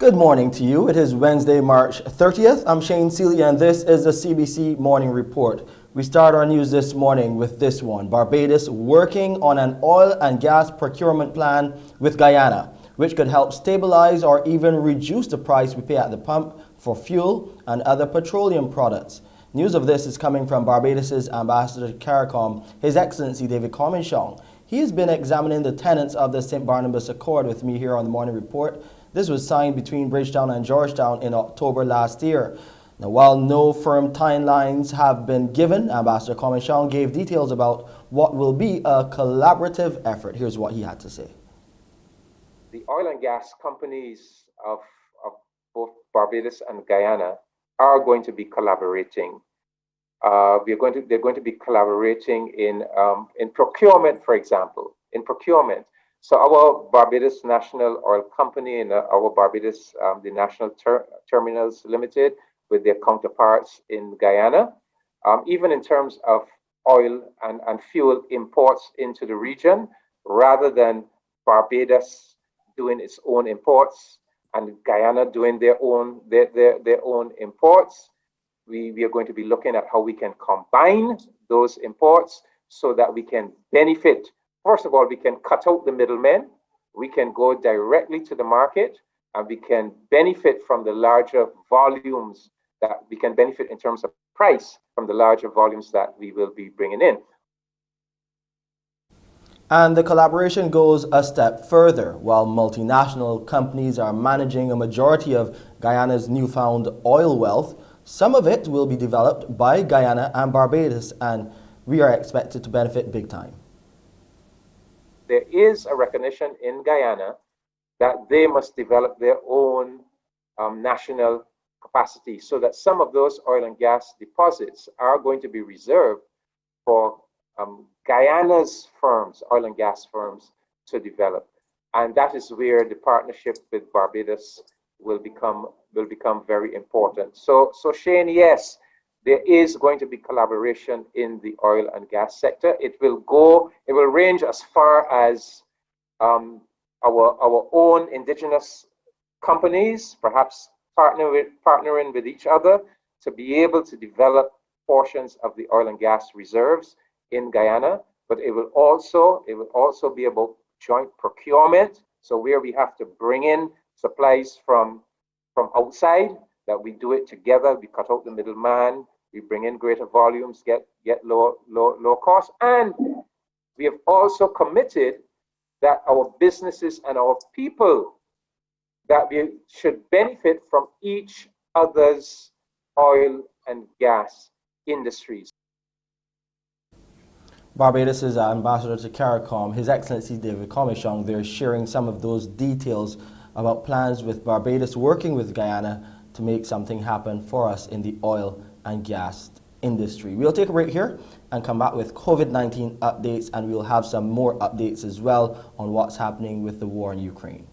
Good morning to you. It is Wednesday, March 30th. I'm Shane Seeley and this is the CBC Morning Report. We start our news this morning with this one. Barbados working on an oil and gas procurement plan with Guyana, which could help stabilize or even reduce the price we pay at the pump for fuel and other petroleum products. News of this is coming from Barbados' Ambassador to CARICOM, His Excellency David Comminchong. He has been examining the tenets of the St. Barnabas Accord with me here on the Morning Report. This was signed between Bridgetown and Georgetown in October last year. Now, while no firm timelines have been given, Ambassador Comminchong gave details about what will be a collaborative effort. Here's what he had to say. The oil and gas companies of both Barbados and Guyana are going to be collaborating. They're going to be collaborating in procurement, for example, in procurement. So our Barbados National Oil Company and our Barbados, the National Terminals Limited, with their counterparts in Guyana, even in terms of oil and fuel imports into the region, rather than Barbados doing its own imports and Guyana doing their own imports. We are going to be looking at how we can combine those imports so that we can benefit. First of all, we can cut out the middlemen. We can go directly to the market, and we can benefit from the larger volumes that we can benefit in terms of price from the larger volumes that we will be bringing in. And the collaboration goes a step further. While multinational companies are managing a majority of Guyana's newfound oil wealth, some of it will be developed by Guyana and Barbados, and we are expected to benefit big time. There is a recognition in Guyana that they must develop their own national capacity, so that some of those oil and gas deposits are going to be reserved for Guyana's firms, oil and gas firms, to develop. And that is where the partnership with Barbados will become very important. So Shane, yes, there is going to be collaboration in the oil and gas sector. It will range as far as our own indigenous companies, perhaps partnering with each other to be able to develop portions of the oil and gas reserves in Guyana. But it will also be about joint procurement. So where we have to bring in supplies from outside, that we do it together. We cut out the middleman. We bring in greater volumes, get low cost, and we have also committed that our businesses and our people, that we should benefit from each other's oil and gas industries. Barbados' Ambassador to CARICOM, His Excellency David Comminchong, they're sharing some of those details about plans with Barbados working with Guyana to make something happen for us in the oil and gas industry. We'll take a break here and come back with COVID-19 updates, and we'll have some more updates as well on what's happening with the war in Ukraine.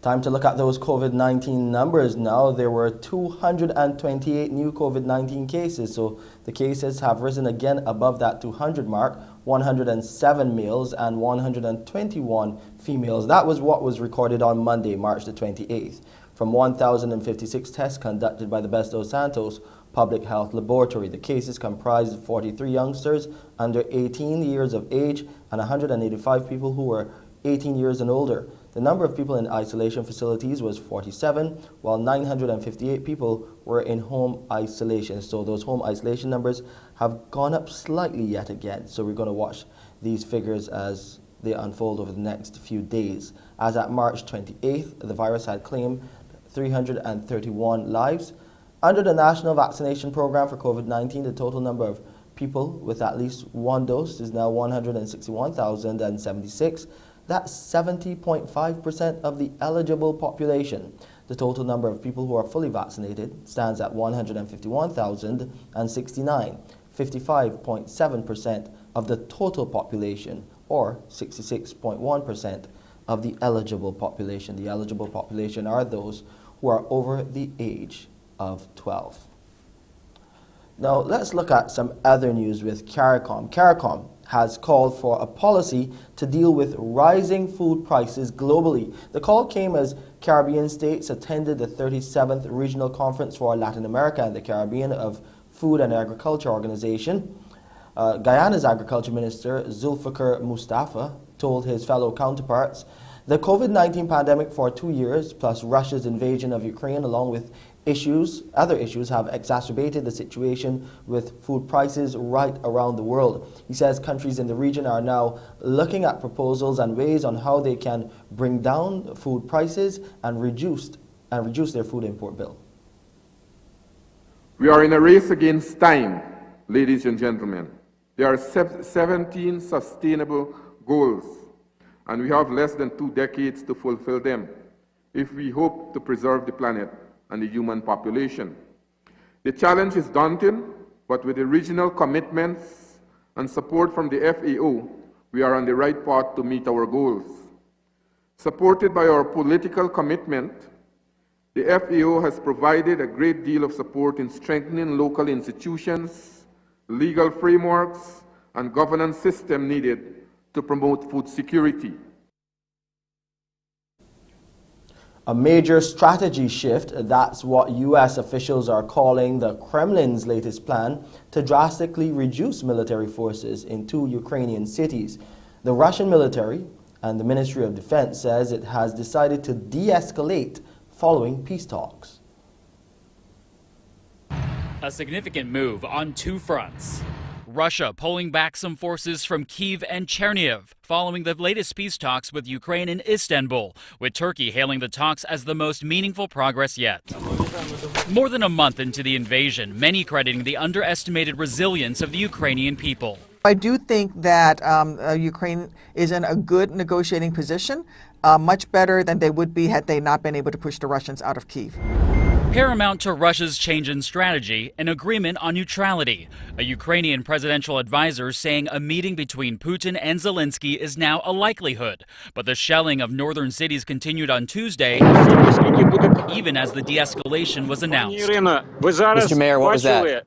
Time to look at those COVID-19 numbers now. There were 228 new COVID-19 cases, so the cases have risen again above that 200 mark, 107 males and 121 females. That was what was recorded on Monday, March the 28th, from 1,056 tests conducted by the Barbados Santos Public Health Laboratory. The cases comprised 43 youngsters under 18 years of age and 185 people who were 18 years and older. The number of people in isolation facilities was 47, while 958 people were in home isolation. So those home isolation numbers have gone up slightly yet again. So we're going to watch these figures as they unfold over the next few days. As at March 28th, the virus had claimed 331 lives. Under the National Vaccination Program for COVID-19, the total number of people with at least one dose is now 161,076. That's 70.5% of the eligible population. The total number of people who are fully vaccinated stands at 151,069, 55.7% of the total population, or 66.1% of the eligible population. The eligible population are those who are over the age of 12. Now let's look at some other news with CARICOM. CARICOM has called for a policy to deal with rising food prices globally. The call came as Caribbean states attended the 37th Regional Conference for Latin America and the Caribbean of Food and Agriculture Organization. Guyana's Agriculture Minister Zulfikar Mustafa told his fellow counterparts the COVID-19 pandemic for 2 years, plus Russia's invasion of Ukraine, along with other issues have exacerbated the situation with food prices right around the world. He says countries in the region are now looking at proposals and ways on how they can bring down food prices and reduce their food import bill. We are in a race against time, ladies and gentlemen. There are 17 sustainable goals, and we have less than 2 decades to fulfill them if we hope to preserve the planet and the human population. The challenge is daunting, but with the regional commitments and support from the FAO, we are on the right path to meet our goals. Supported by our political commitment, the FAO has provided a great deal of support in strengthening local institutions, legal frameworks, and governance system needed to promote food security. A major strategy shift, that's what U.S. officials are calling the Kremlin's latest plan to drastically reduce military forces in 2 Ukrainian cities. The Russian military and the Ministry of Defense says it has decided to de-escalate following peace talks. A significant move on 2 fronts. Russia pulling back some forces from Kyiv and Chernihiv following the latest peace talks with Ukraine in Istanbul, with Turkey hailing the talks as the most meaningful progress yet. More than a month into the invasion, many crediting the underestimated resilience of the Ukrainian people. I do think that Ukraine is in a good negotiating position, much better than they would be had they not been able to push the Russians out of Kyiv. Paramount to Russia's change in strategy, an agreement on neutrality. A Ukrainian presidential advisor saying a meeting between Putin and Zelensky is now a likelihood. But the shelling of northern cities continued on Tuesday, even as the de-escalation was announced. Mr. Mayor, what was that?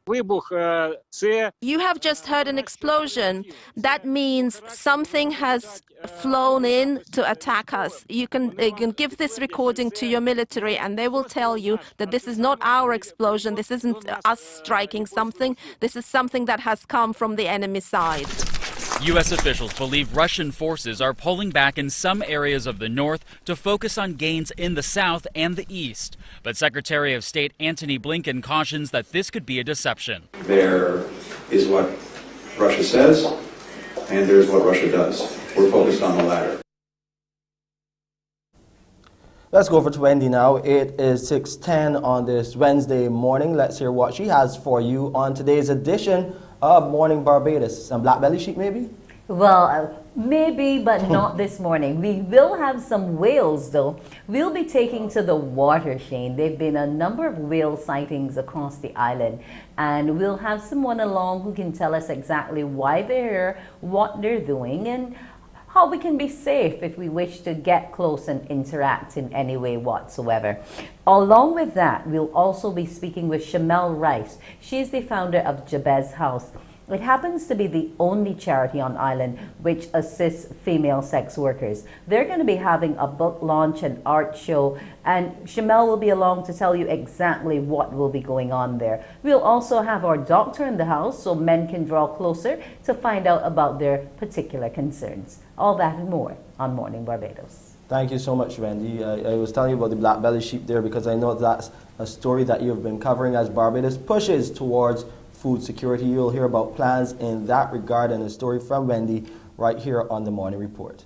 You have just heard an explosion. That means something has flown in to attack us. You can give this recording to your military and they will tell you that this is not our explosion, this isn't us striking something, this is something that has come from the enemy side. U.S. officials believe Russian forces are pulling back in some areas of the north to focus on gains in the south and the east. But Secretary of State Antony Blinken cautions that this could be a deception. There is what Russia says, and there's what Russia does. We're focused on the latter. Let's go over to Wendy now. It is 6:10 on this Wednesday morning. Let's hear what she has for you on today's edition of Morning Barbados. Some black belly sheep, maybe? Well, maybe, but not this morning. We will have some whales, though. We'll be taking to the water, Shane. There have been a number of whale sightings across the island, and we'll have someone along who can tell us exactly why they're here, what they're doing, and how we can be safe if we wish to get close and interact in any way whatsoever. Along with that, we'll also be speaking with Shamel Rice. She's the founder of Jabez House. It happens to be the only charity on island which assists female sex workers. They're going to be having a book launch and art show, and Shamel will be along to tell you exactly what will be going on there. We'll also have our doctor in the house so men can draw closer to find out about their particular concerns. All that and more on Morning Barbados. Thank you so much, Wendy. I was telling you about the black belly sheep there because I know that's a story that you've been covering as Barbados pushes towards food security. You'll hear about plans in that regard and a story from Wendy right here on the Morning Report.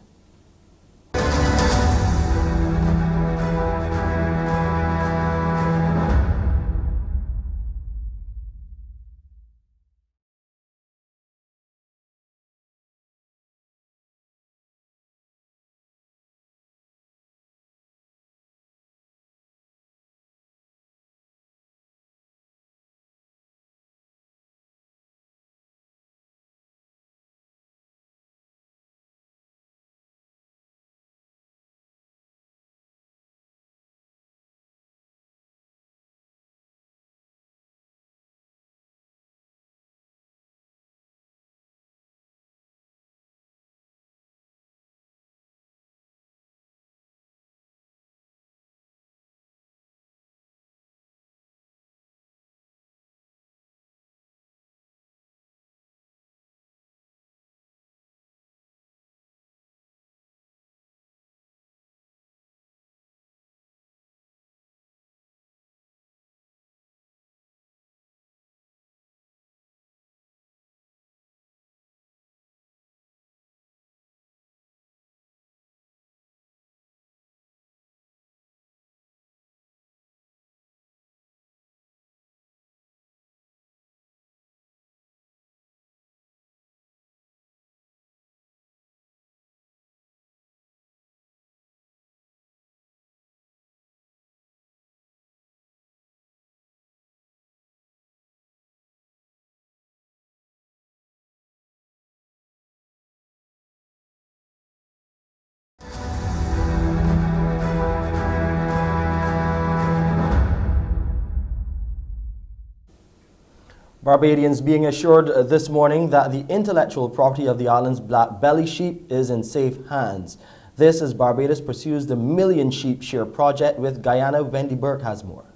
Barbadians being assured this morning that the intellectual property of the island's black belly sheep is in safe hands. This as Barbados pursues the Million Sheep Share project with Guyana. Wendy Burke has more.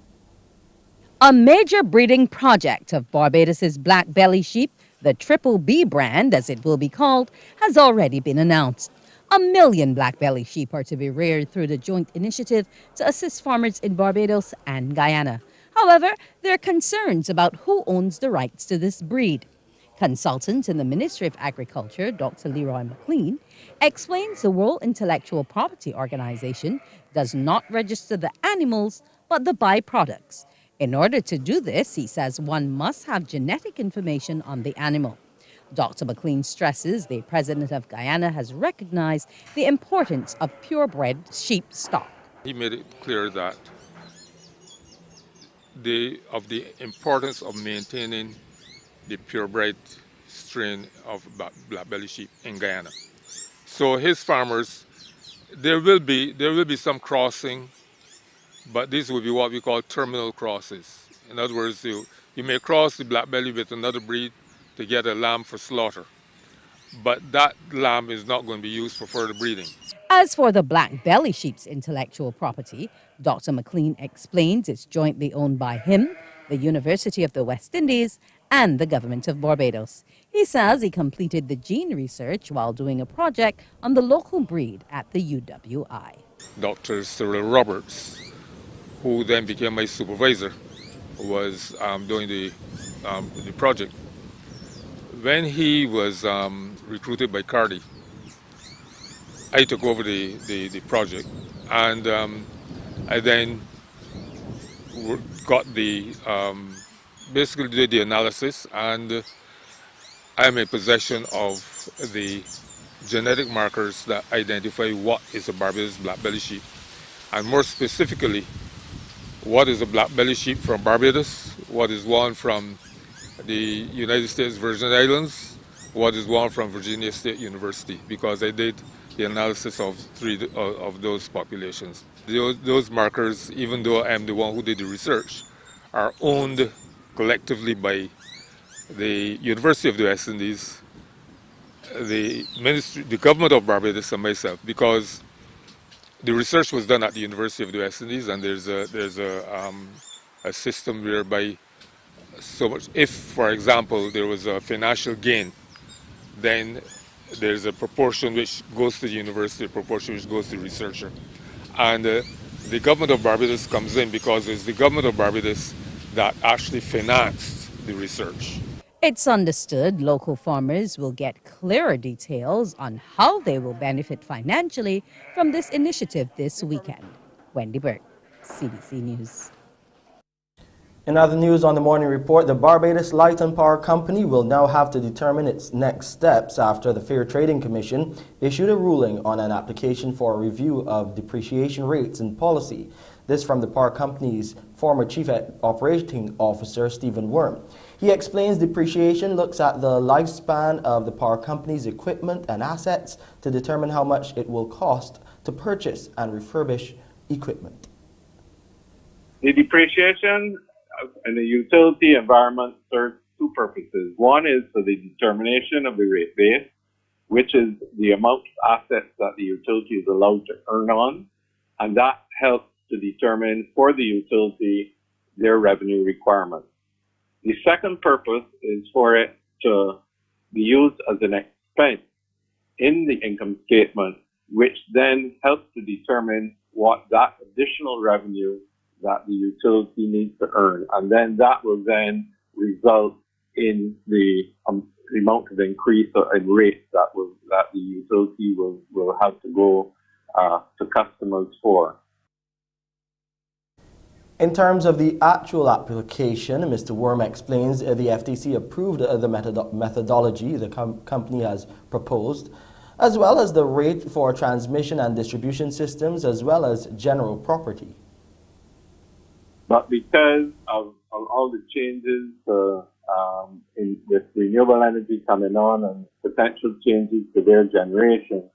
A major breeding project of Barbados's black belly sheep, the Triple B brand as it will be called, has already been announced. 1 million black belly sheep are to be reared through the joint initiative to assist farmers in Barbados and Guyana. However, there are concerns about who owns the rights to this breed. Consultant in the Ministry of Agriculture, Dr. Leroy McLean, explains the World Intellectual Property Organization does not register the animals but the byproducts. In order to do this, he says one must have genetic information on the animal. Dr. McLean stresses the president of Guyana has recognized the importance of purebred sheep stock. He made it clear that the importance of maintaining the purebred strain of black belly sheep in Guyana. So his farmers, there will be some crossing, but this will be what we call terminal crosses. In other words, you may cross the black belly with another breed to get a lamb for slaughter, but that lamb is not going to be used for further breeding. As for the black belly sheep's intellectual property, Dr. McLean explains it's jointly owned by him, the University of the West Indies, and the government of Barbados. He says he completed the gene research while doing a project on the local breed at the UWI. Dr. Cyril Roberts, who then became my supervisor, was doing the project. When he was recruited by Cardi, I took over the project, and I then got basically did the analysis, and I'm in possession of the genetic markers that identify what is a Barbados black belly sheep, and more specifically, what is a black belly sheep from Barbados, what is one from the United States Virgin Islands, what is one from Virginia State University, because I did the analysis of of those populations. Those markers, even though I'm the one who did the research, are owned collectively by the University of the West Indies, the Ministry, the government of Barbados, and myself, because the research was done at the University of the West Indies, and there's a system whereby so much, if, for example, there was a financial gain, then there's a proportion which goes to the university, a proportion which goes to the researcher. And the government of Barbados comes in because it's the government of Barbados that actually financed the research. It's understood local farmers will get clearer details on how they will benefit financially from this initiative this weekend. Wendy Burke, CBC News. In other news on the morning report, the Barbados Light and Power Company will now have to determine its next steps after the Fair Trading Commission issued a ruling on an application for a review of depreciation rates and policy. This from the power company's former Chief Operating Officer, Stephen Worm. He explains depreciation looks at the lifespan of the power company's equipment and assets to determine how much it will cost to purchase and refurbish equipment. The depreciation in the utility environment serves two purposes. One is for the determination of the rate base, which is the amount of assets that the utility is allowed to earn on, and that helps to determine for the utility their revenue requirements. The second purpose is for it to be used as an expense in the income statement, which then helps to determine what that additional revenue that the utility needs to earn. And then that will then result in the amount of increase in rates that the utility will have to go to customers for. In terms of the actual application, Mr. Worm explains the FTC approved the methodology the company has proposed, as well as the rate for transmission and distribution systems, as well as general property. But because of all the changes with renewable energy coming on and potential changes to their generation,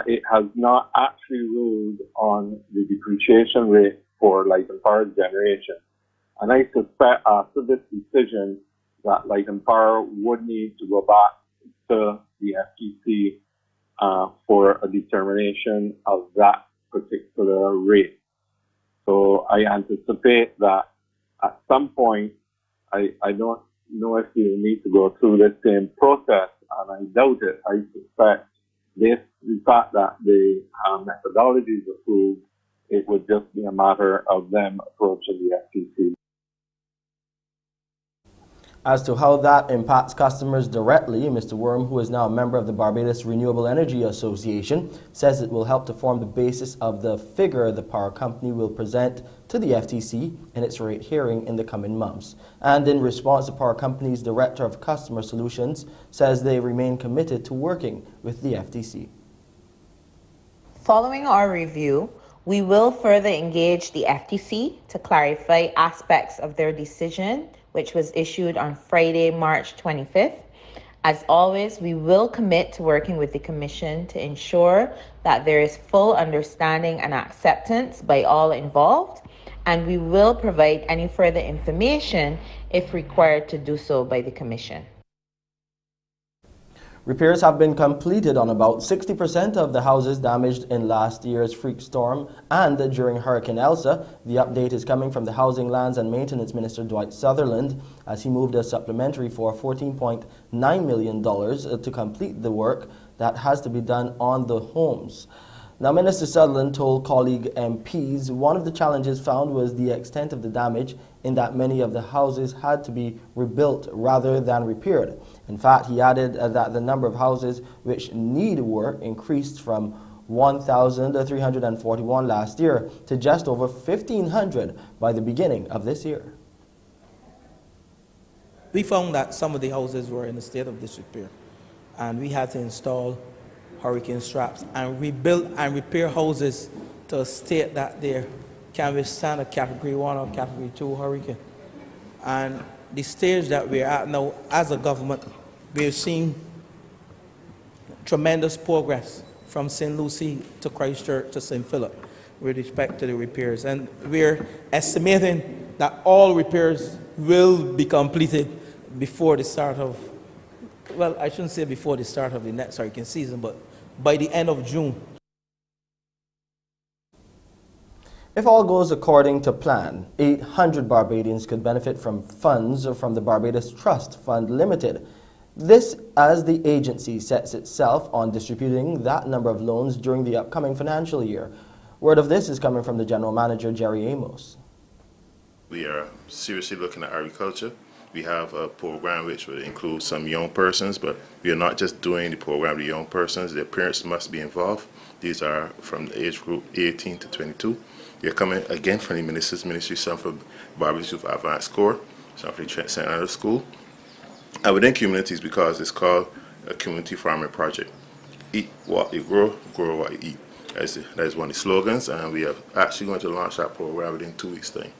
it has not actually ruled on the depreciation rate for light and power generation. And I suspect after this decision that light and power would need to go back to the FTC for a determination of that particular rate. So I anticipate that at some point, I don't know if you need to go through the same process, and I doubt it. I suspect the fact that the methodology is approved, it would just be a matter of them approaching the FTC. As to how that impacts customers directly, Mr. Worm, who is now a member of the Barbados Renewable Energy Association, says it will help to form the basis of the figure the power company will present to the FTC in its rate hearing in the coming months. And in response, the power company's Director of Customer Solutions says they remain committed to working with the FTC. Following our review, we will further engage the FTC to clarify aspects of their decision, which was issued on Friday, March 25th. As always, we will commit to working with the Commission to ensure that there is full understanding and acceptance by all involved, and we will provide any further information if required to do so by the Commission. Repairs have been completed on about 60% of the houses damaged in last year's freak storm and during Hurricane Elsa. The update is coming from the Housing, Lands and Maintenance Minister Dwight Sutherland as he moved a supplementary for $14.9 million to complete the work that has to be done on the homes. Now, Minister Sutherland told colleague MPs one of the challenges found was the extent of the damage in that many of the houses had to be rebuilt rather than repaired. In fact, he added that the number of houses which need work increased from 1,341 last year to just over 1,500 by the beginning of this year. We found that some of the houses were in a state of disrepair, and we had to install hurricane straps and rebuild and repair houses to a state that they can withstand a Category 1 or Category 2 hurricane. And the stage that we're at now as a government, we're seeing tremendous progress from St. Lucie to Christchurch to St. Philip with respect to the repairs. And we're estimating that all repairs will be completed before the start of, well, I shouldn't say before the start of the next hurricane season, but by the end of June. If all goes according to plan, 800 Barbadians could benefit from funds from the Barbados Trust Fund Limited. This as the agency sets itself on distributing that number of loans during the upcoming financial year. Word of this is coming from the General Manager, Jerry Amos. We are seriously looking at agriculture. We have a program which would include some young persons, but we are not just doing the program with young persons. Their parents must be involved. These are from the age group 18 to 22. We are coming again from the Minister's Ministry, some from Barbados Youth Advanced Corps, some from the Trent St. Andrews School, and within communities because it's called a community farming project. Eat what you grow, grow what you eat. That is one of the slogans, and we are actually going to launch that program within 2 weeks' time.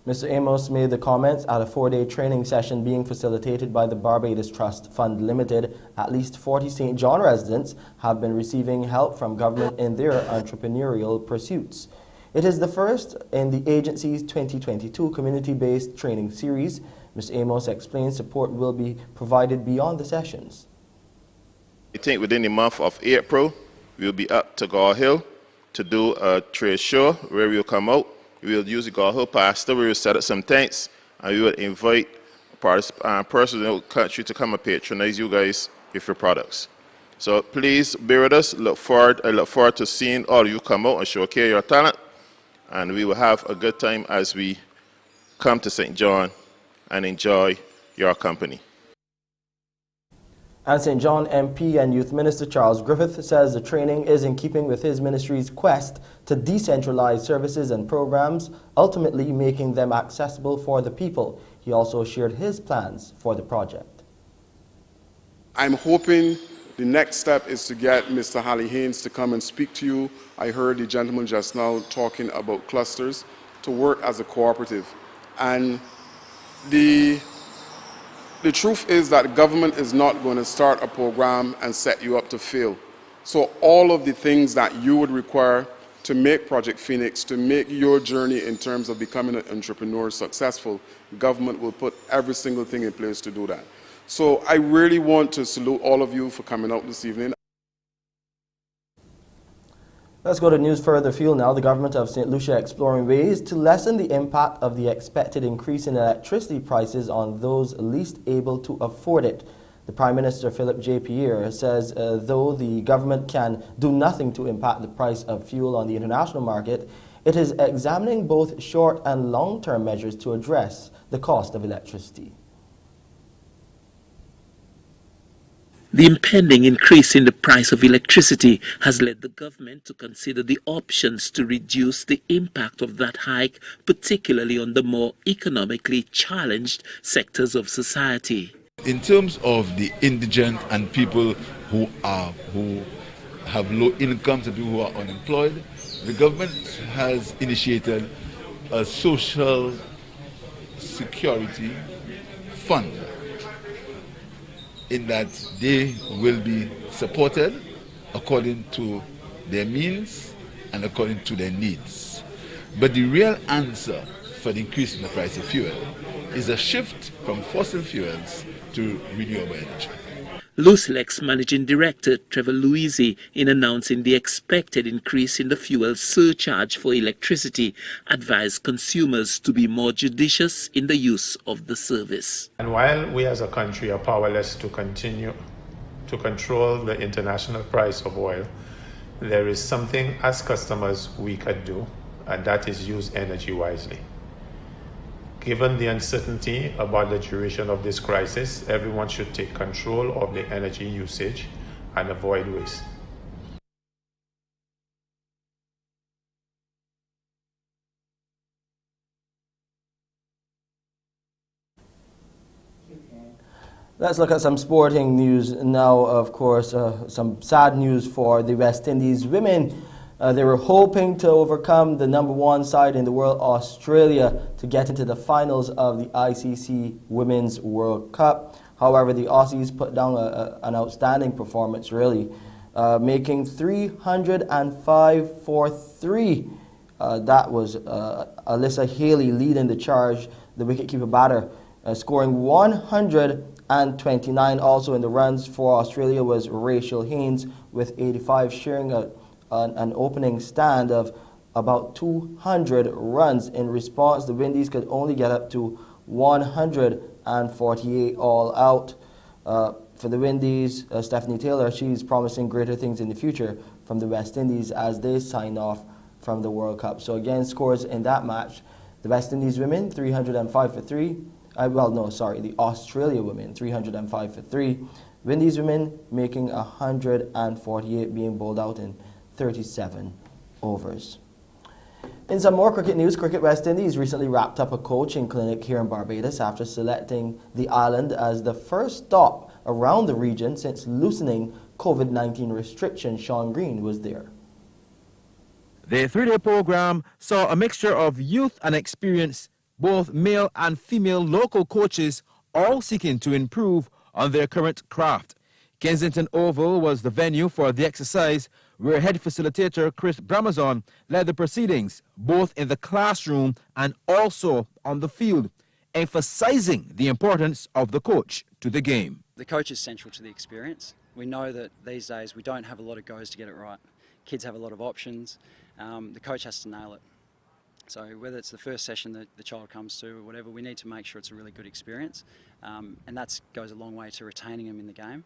Mr. Amos made the comments at a 4-day training session being facilitated by the Barbados Trust Fund Limited. At least 40 St. John residents have been receiving help from government in their entrepreneurial pursuits. It is the first in the agency's 2022 community-based training series. Mr. Amos explains support will be provided beyond the sessions. I think within the month of April, we'll be up to Gore Hill to do a trade show where we'll come out. We will use the Gore Hill Pastor, we will set up some tents, and we will invite persons in the country to come and patronize you guys with your products. So please bear with us. I look forward to seeing all of you come out and showcase your talent, and we will have a good time as we come to St. John and enjoy your company. And St. John MP and Youth Minister Charles Griffith says the training is in keeping with his ministry's quest to decentralize services and programs, ultimately making them accessible for the people. He also shared his plans for the project. I'm hoping the next step is to get Mr. Halley Haynes to come and speak to you. I heard the gentleman just now talking about clusters, to work as a cooperative. And the truth is that government is not going to start a program and set you up to fail. So all of the things that you would require to make Project Phoenix, to make your journey in terms of becoming an entrepreneur successful, government will put every single thing in place to do that. So I really want to salute all of you for coming out this evening. Let's go to news further afield now. The government of St. Lucia exploring ways to lessen the impact of the expected increase in electricity prices on those least able to afford it. The Prime Minister, Philip J. Pierre, says though the government can do nothing to impact the price of fuel on the international market, it is examining both short and long-term measures to address the cost of electricity. The impending increase in the price of electricity has led the government to consider the options to reduce the impact of that hike, particularly on the more economically challenged sectors of society. In terms of the indigent and people who have low incomes and people who are unemployed, the government has initiated a social security fund, in that they will be supported according to their means and according to their needs. But the real answer for the increase in the price of fuel is a shift from fossil fuels to renewable energy. Lucilex Managing Director Trevor Louisi, in announcing the expected increase in the fuel surcharge for electricity, advised consumers to be more judicious in the use of the service. And while we as a country are powerless to continue to control the international price of oil, there is something as customers we could do, and that is use energy wisely. Given the uncertainty about the duration of this crisis, everyone should take control of the energy usage and avoid waste. Let's look at some sporting news now. Of course, some sad news for the West Indies women. They were hoping to overcome the #1 side in the world, Australia, to get into the finals of the ICC Women's World Cup. However, the Aussies put down an outstanding performance, really, making 305 for 3. That was Alyssa Haley leading the charge, the wicketkeeper batter, scoring 129. Also in the runs for Australia was Rachel Haynes with 85, sharing an opening stand of about 200 runs. In response, the Windies could only get up to 148 all out. For the Windies, Stephanie Taylor, she's promising greater things in the future from the West Indies as they sign off from the World Cup. So again, scores in that match: the West Indies women 305 for 3. The Australia women 305 for 3. Windies women making 148, being bowled out in 37 overs. In some more cricket news, Cricket West Indies recently wrapped up a coaching clinic here in Barbados after selecting the island as the first stop around the region since loosening COVID-19 restrictions. Sean Green was there. The 3-day program saw a mixture of youth and experience, both male and female local coaches, all seeking to improve on their current craft. Kensington Oval was the venue for the exercise, where head facilitator Chris Bramazon led the proceedings, both in the classroom and also on the field, emphasizing the importance of the coach to the game. The coach is central to the experience. We know that these days we don't have a lot of goes to get it right. Kids have a lot of options. The coach has to nail it. So whether it's the first session that the child comes to or whatever, we need to make sure it's a really good experience. And that goes a long way to retaining them in the game.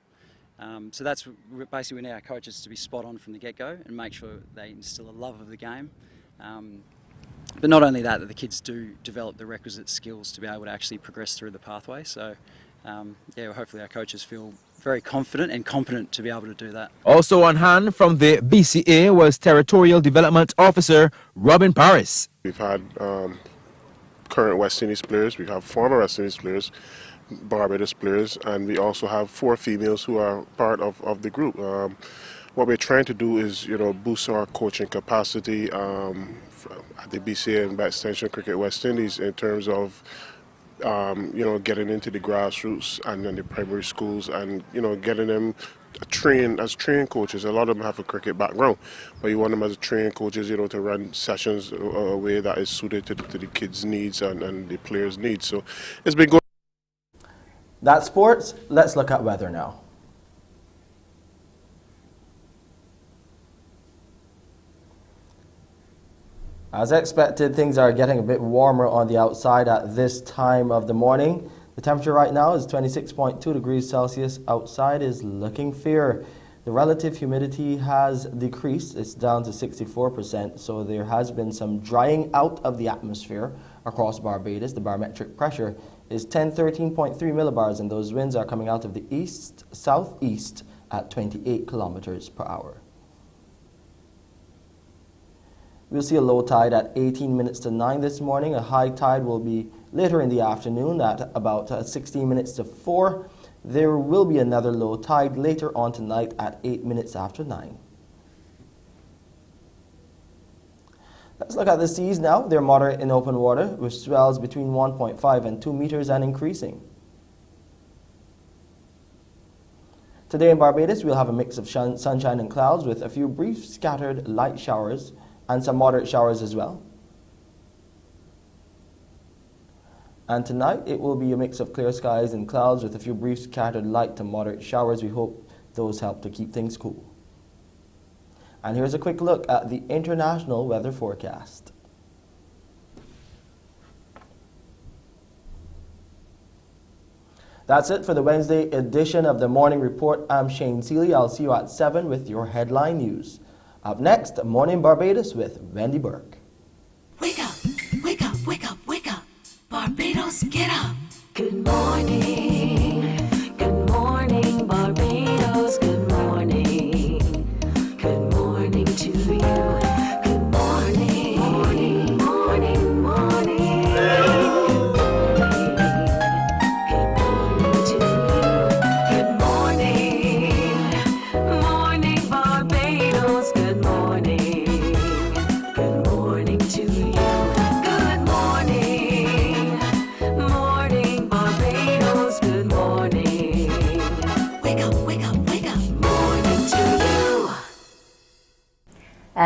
So that's basically, we need our coaches to be spot on from the get-go and make sure they instill a love of the game. But not only that the kids do develop the requisite skills to be able to actually progress through the pathway. So yeah, hopefully our coaches feel very confident and competent to be able to do that. Also on hand from the BCA was Territorial Development Officer Robin Paris. We've had current West Indies players, we have former West Indies players, Barbados players, and we also have 4 females who are part of the group. What we're trying to do is, boost our coaching capacity at the BCA and by extension Cricket West Indies in terms of getting into the grassroots and then the primary schools and, getting them trained as trained coaches. A lot of them have a cricket background, but you want them as trained coaches, to run sessions a way that is suited to the kids' needs and the players' needs. So it's been good. That's sports. Let's look at weather now. As expected, things are getting a bit warmer on the outside at this time of the morning. The temperature right now is 26.2 degrees Celsius. Outside is looking fair. The relative humidity has decreased. It's down to 64%, so there has been some drying out of the atmosphere across Barbados. The barometric pressure is 13.3 millibars, and those winds are coming out of the east-southeast at 28 kilometers per hour. We'll see a low tide at 18 minutes to 9 this morning. A high tide will be later in the afternoon at about 16 minutes to 4. There will be another low tide later on tonight at 8 minutes after 9. Let's look at the seas now. They're moderate in open water with swells between 1.5 and 2 meters and increasing. Today in Barbados, we'll have a mix of sunshine and clouds with a few brief scattered light showers and some moderate showers as well. And tonight it will be a mix of clear skies and clouds with a few brief scattered light to moderate showers. We hope those help to keep things cool. And here's a quick look at the international weather forecast. That's it for the Wednesday edition of the Morning Report. I'm Shane Seeley. I'll see you at 7 with your headline news. Up next, Morning Barbados with Wendy Burke. Wake up, wake up, wake up, wake up. Barbados, get up. Good morning. Good morning, Barbados. Good morning. Good morning to you. Good morning. Morning, morning, morning. Good morning to you. Good morning. Morning, Barbados. Good morning. Good morning to you. Good morning. Morning, Barbados.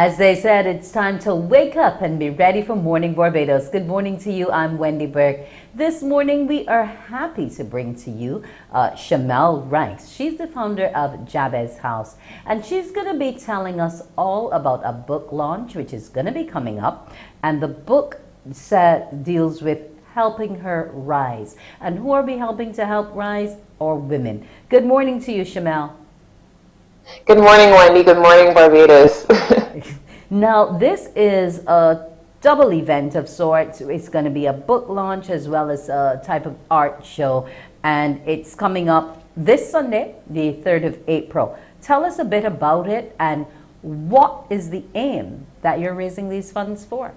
As they said, it's time to wake up and be ready for Morning Barbados. Good morning to you. I'm Wendy Burke. This morning, we are happy to bring to you Shamel Rice. She's the founder of Jabez House, and she's going to be telling us all about a book launch, which is going to be coming up. And the book deals with helping her rise. And who are we helping to help rise? Or women. Good morning to you, Shamel. Good morning, Wendy. Good morning, Barbados. Now, this is a double event of sorts. It's going to be a book launch as well as a type of art show. And it's coming up this Sunday, the 3rd of April. Tell us a bit about it and what is the aim that you're raising these funds for?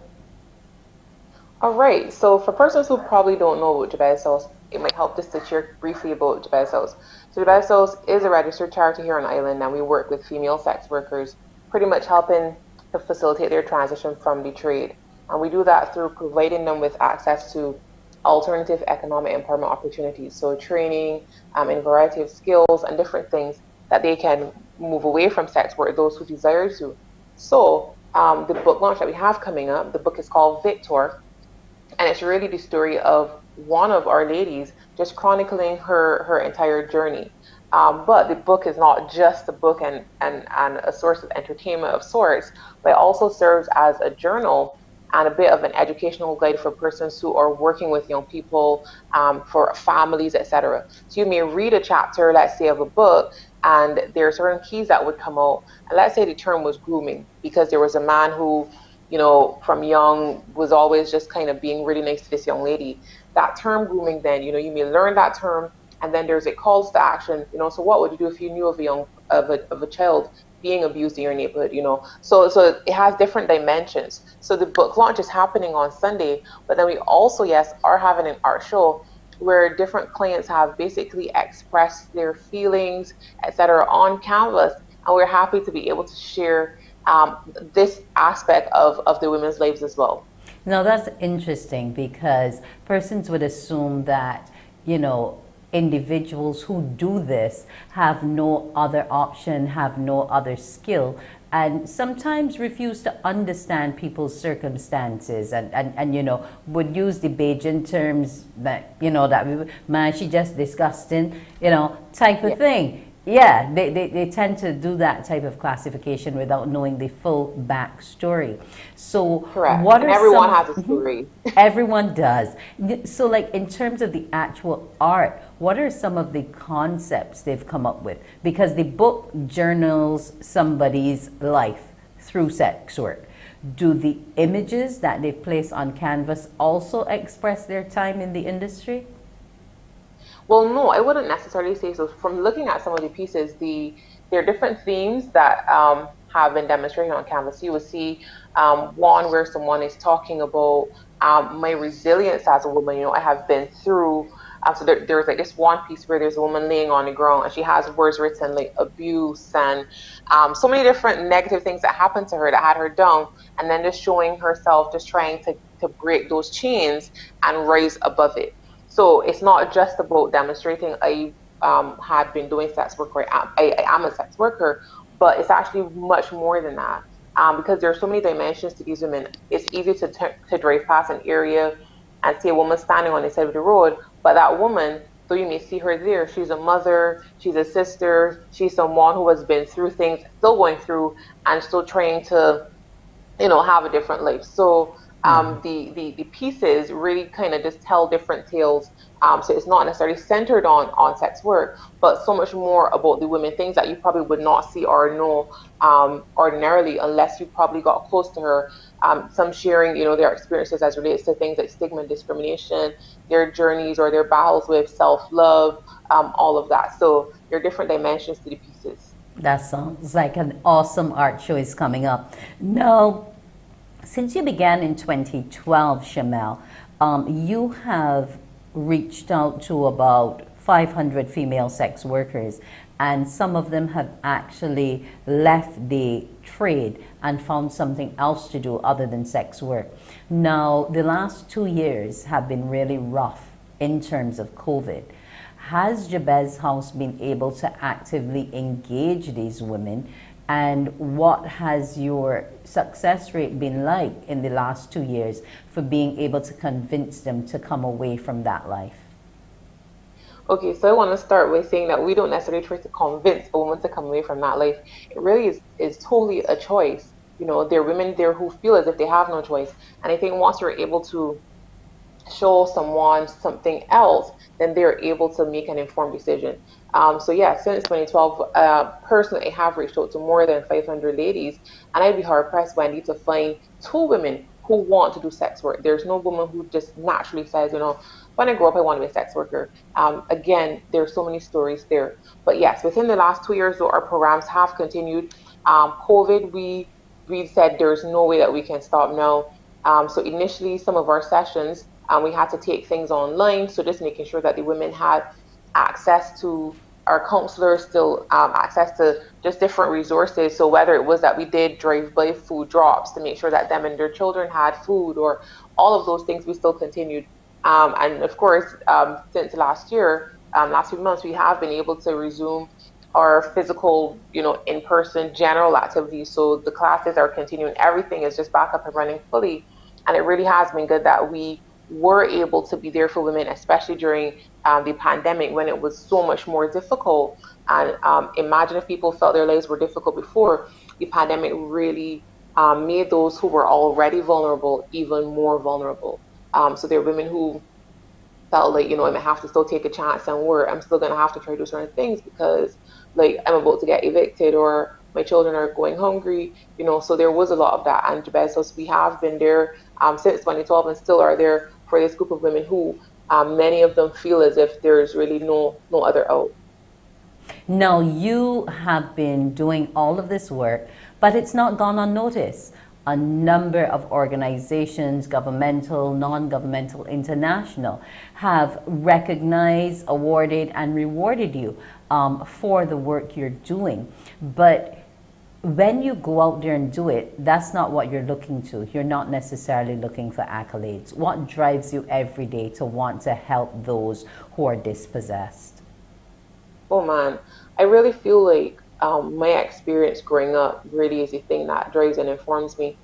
All right. So for persons who probably don't know about Jabez House, it might help just to share briefly about Jabez House. So Jabez House is a registered charity here on the island, and we work with female sex workers, pretty much helping to facilitate their transition from the trade. And we do that through providing them with access to alternative economic empowerment opportunities. So training in a variety of skills and different things that they can move away from sex work, those who desire to. So the book launch that we have coming up, the book is called Victor, and it's really the story of one of our ladies just chronicling her entire journey. But the book is not just a book and a source of entertainment of sorts, but it also serves as a journal and a bit of an educational guide for persons who are working with young people, for families, etc. So you may read a chapter, let's say, of a book, and there are certain keys that would come out. And let's say the term was grooming, because there was a man who, you know, from young was always just kind of being really nice to this young lady. That term grooming, then, you know, you may learn that term, and then there's a calls to action, you know. So what would you do if you knew of a child being abused in your neighborhood, you know? So it has different dimensions. So the book launch is happening on Sunday, but then we also, yes, are having an art show where different clients have basically expressed their feelings, etc., on canvas, and we're happy to be able to share this aspect of the women's lives as well. Now that's interesting, because persons would assume that, you know, individuals who do this have no other option, have no other skill, and sometimes refuse to understand people's circumstances and you know, would use the Bajan terms that, you know, that we, man, she just disgusting, you know, type of thing. Yeah, they tend to do that type of classification without knowing the full backstory. So correct. What and are everyone some, has a story. Everyone does. So like in terms of the actual art, what are some of the concepts they've come up with? Because the book journals somebody's life through sex work. Do the images that they've placed on canvas also express their time in the industry? Well, no, I wouldn't necessarily say so. From looking at some of the pieces, there are different themes that have been demonstrated on canvas. You will see one where someone is talking about my resilience as a woman. You know, I have been through. So there's like this one piece where there's a woman laying on the ground and she has words written like abuse and so many different negative things that happened to her that had her down, and then just showing herself just trying to break those chains and rise above it. So it's not just about demonstrating I had been doing sex work, or I am a sex worker, but it's actually much more than that. Because there are so many dimensions to these women. It's easy to drive past an area and see a woman standing on the side of the road, but that woman, though you may see her there, she's a mother, she's a sister, she's someone who has been through things, still going through, and still trying to, you know, have a different life. So the pieces really kind of just tell different tales. So it's not necessarily centered on sex work, but so much more about the women, things that you probably would not see or know ordinarily unless you probably got close to her. Some sharing, you know, their experiences as relates to things like stigma and discrimination, their journeys or their battles with self-love, all of that. So there are different dimensions to the pieces. That sounds like an awesome art show is coming up. Now, since you began in 2012, Shamel, you have reached out to about 500 female sex workers, and some of them have actually left the trade and found something else to do other than sex work. Now, the last 2 years have been really rough in terms of COVID. Has Jabez House been able to actively engage these women And what has your success rate been like in the last 2 years for being able to convince them to come away from that life? Okay, so I want to start by saying that we don't necessarily try to convince a woman to come away from that life. It really is totally a choice. You know, there are women there who feel as if they have no choice. And I think once you're able to show someone something else, then they're able to make an informed decision. So yeah, since 2012, personally, I have reached out to more than 500 ladies, and I'd be hard pressed, Wendy, to find two women who want to do sex work. There's no woman who just naturally says, you know, when I grow up, I want to be a sex worker. Again, there's so many stories there. But yes, within the last 2 years, though, our programs have continued. COVID, we said there's no way that we can stop now. So initially, some of our sessions, we had to take things online. So just making sure that the women had access to our counselors, still access to just different resources. So whether it was that we did drive-by food drops to make sure that them and their children had food, or all of those things, we still continued. And of course, since last year, last few months, we have been able to resume our physical, you know, in-person general activities. So the classes are continuing. Everything is just back up and running fully. And it really has been good that we were able to be there for women, especially during the pandemic when it was so much more difficult. And imagine if people felt their lives were difficult before. The pandemic really made those who were already vulnerable even more vulnerable. So there are women who felt like, you know, I might have to still take a chance and work. I'm still going to have to try to do certain things because, like, I'm about to get evicted or my children are going hungry, you know. So there was a lot of that. And Barbados, we have been there since 2012 and still are there for this group of women who many of them feel as if there's really no other out. Now, you have been doing all of this work, but it's not gone unnoticed. A number of organizations, governmental, non-governmental, international, have recognized, awarded, and rewarded you for the work you're doing. But when you go out there and do it, that's not what you're looking to. You're not necessarily looking for accolades. What drives you every day to want to help those who are dispossessed? Oh man, I really feel like my experience growing up really is the thing that drives and informs me,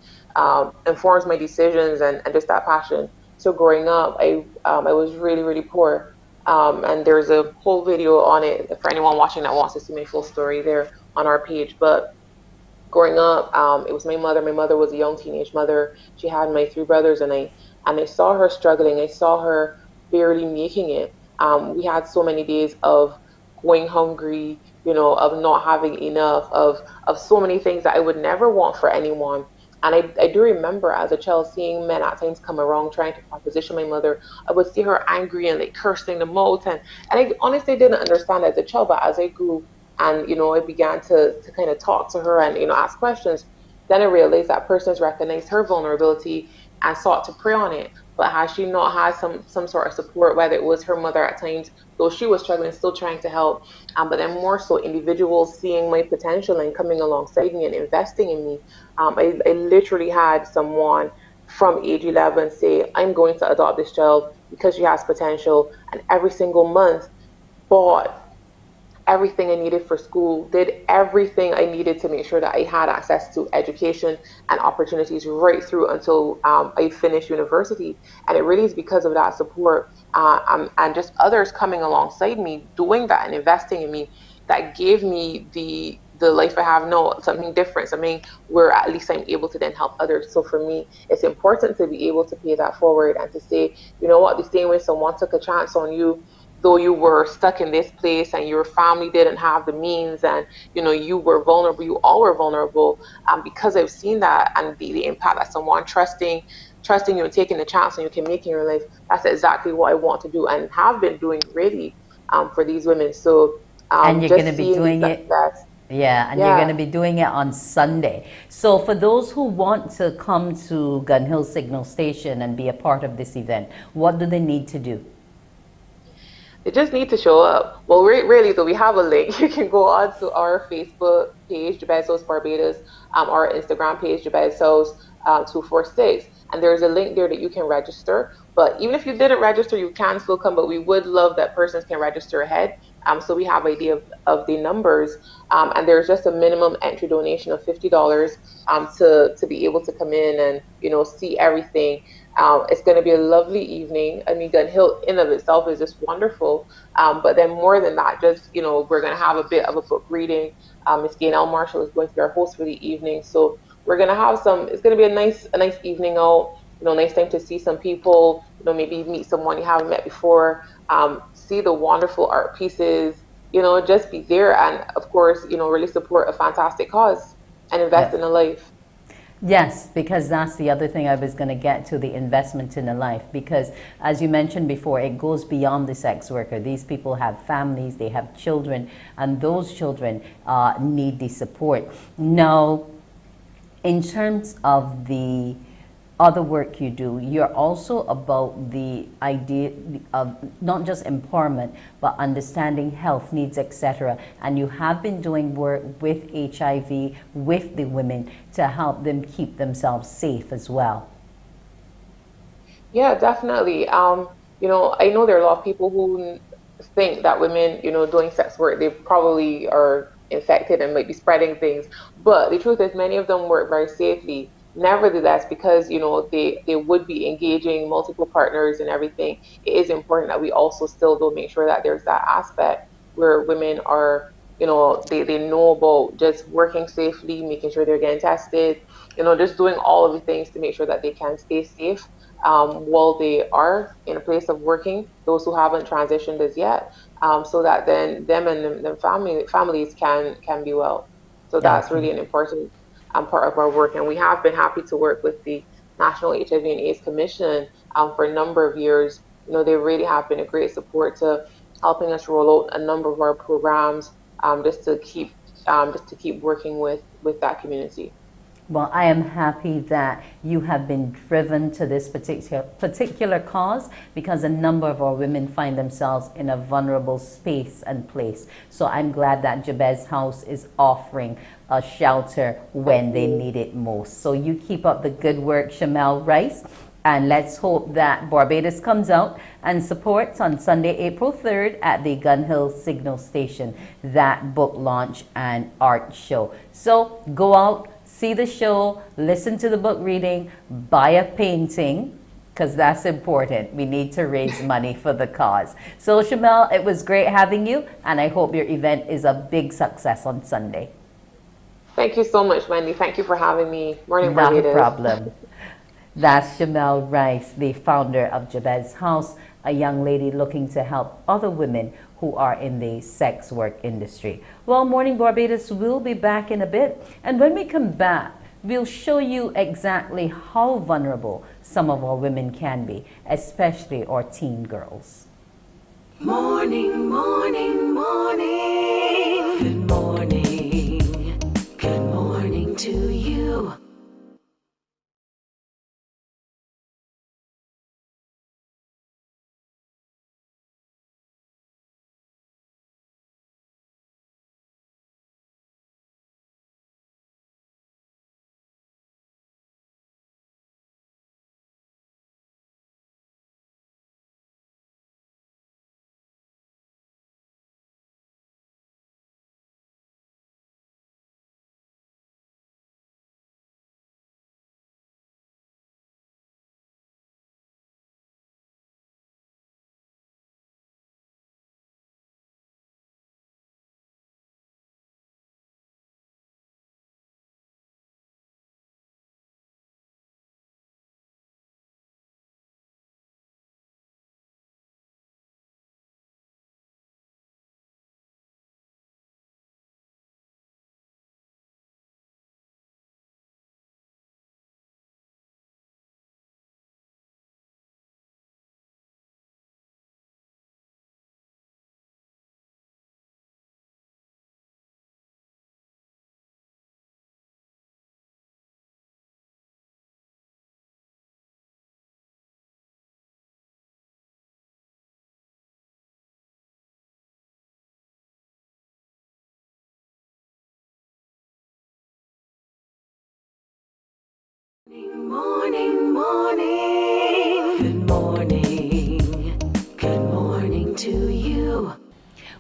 informs my decisions and just that passion. So growing up, I was really, really poor. And there's a whole video on it for anyone watching that wants to see my full story there on our page. But growing up, it was my mother. My mother was a young teenage mother. She had my three brothers, and I saw her struggling. I saw her barely making it. We had so many days of going hungry, you know, of not having enough, of so many things that I would never want for anyone. And I do remember as a child seeing men at times come around trying to proposition my mother. I would see her angry and like cursing them out. And I honestly didn't understand as a child, but as I grew and, you know, I began to kind of talk to her and, you know, ask questions, then I realized that person's recognized her vulnerability and sought to prey on it. But has she not had some sort of support, whether it was her mother at times, though she was struggling, still trying to help, but then more so individuals seeing my potential and coming alongside me and investing in me. I literally had someone from age 11 say, I'm going to adopt this child because she has potential, and every single month bought everything I needed for school, did everything I needed to make sure that I had access to education and opportunities right through until I finished university. And it really is because of that support and just others coming alongside me, doing that and investing in me, that gave me the life I have now, something different, something where at least I'm able to then help others. So for me, it's important to be able to pay that forward and to say, you know what, the same way someone took a chance on you, though you were stuck in this place and your family didn't have the means and, you know, you were vulnerable, you all were vulnerable, because I've seen that and the impact that someone trusting you and taking the chance on you can make in your life. That's exactly what I want to do and have been doing really for these women. So and you're going to be doing it. Yeah, and you're going to be doing it on Sunday. So for those who want to come to Gun Hill Signal Station and be a part of this event, what do they need to do? They just need to show up. Well, really, though, we have a link. You can go on to our Facebook page, Barbados Barbados, our Instagram page, Barbados 246. And there's a link there that you can register. But even if you didn't register, you can still come. But we would love that persons can register ahead So we have idea of the numbers, and there's just a minimum entry donation of $50 to be able to come in and see everything. It's going to be a lovely evening. I mean, Gun Hill in of itself is just wonderful, but then more than that, just we're going to have a bit of a book reading. Miss Gaynell Marshall is going to be our host for the evening, so we're going to have some. It's going to be a nice evening out. Nice time to see some people. Maybe meet someone you haven't met before. See the wonderful art pieces. Just be there, and of course, really support a fantastic cause and invest in a life. Yes, because that's the other thing I was going to get to, the investment in a life. Because as you mentioned before, it goes beyond the sex worker. These people have families, they have children, and those children need the support. Now, in terms of the other work you do, you're also about the idea of not just empowerment, but understanding health needs, etc. And you have been doing work with HIV, with the women, to help them keep themselves safe as well. Yeah, definitely. I know there are a lot of people who think that women, doing sex work, they probably are infected and might be spreading things. But the truth is, many of them work very safely. Nevertheless, because they would be engaging multiple partners and everything, it is important that we also still do make sure that there's that aspect where women are, they know about just working safely, making sure they're getting tested, just doing all of the things to make sure that they can stay safe while they are in a place of working, those who haven't transitioned as yet, so that then them and them families can be well. So that's really an important part of our work. And we have been happy to work with the National HIV and AIDS Commission for a number of years. They really have been a great support to helping us roll out a number of our programs just to keep working with that community. Well, I am happy that you have been driven to this particular cause, because a number of our women find themselves in a vulnerable space and place. So I'm glad that Jabez House is offering a shelter when they need it most. So you keep up the good work, Shamel Rice. And let's hope that Barbados comes out and supports on Sunday, April 3rd at the Gun Hill Signal Station, that book launch and art show. So go out, see the show, listen to the book reading, buy a painting, because that's important. We need to raise money for the cause. So Shamel, it was great having you, and I hope your event is a big success on Sunday. Thank you so much, Wendy. Thank you for having me. Morning, Barbados. Not a problem. That's Shamel Rice, the founder of Jabez House, a young lady looking to help other women who are in the sex work industry. Well, Morning Barbados will be back in a bit. And when we come back, we'll show you exactly how vulnerable some of our women can be, especially our teen girls. Morning, morning, morning. Good morning. Good morning to you. Morning, morning. Good morning. Good morning to you.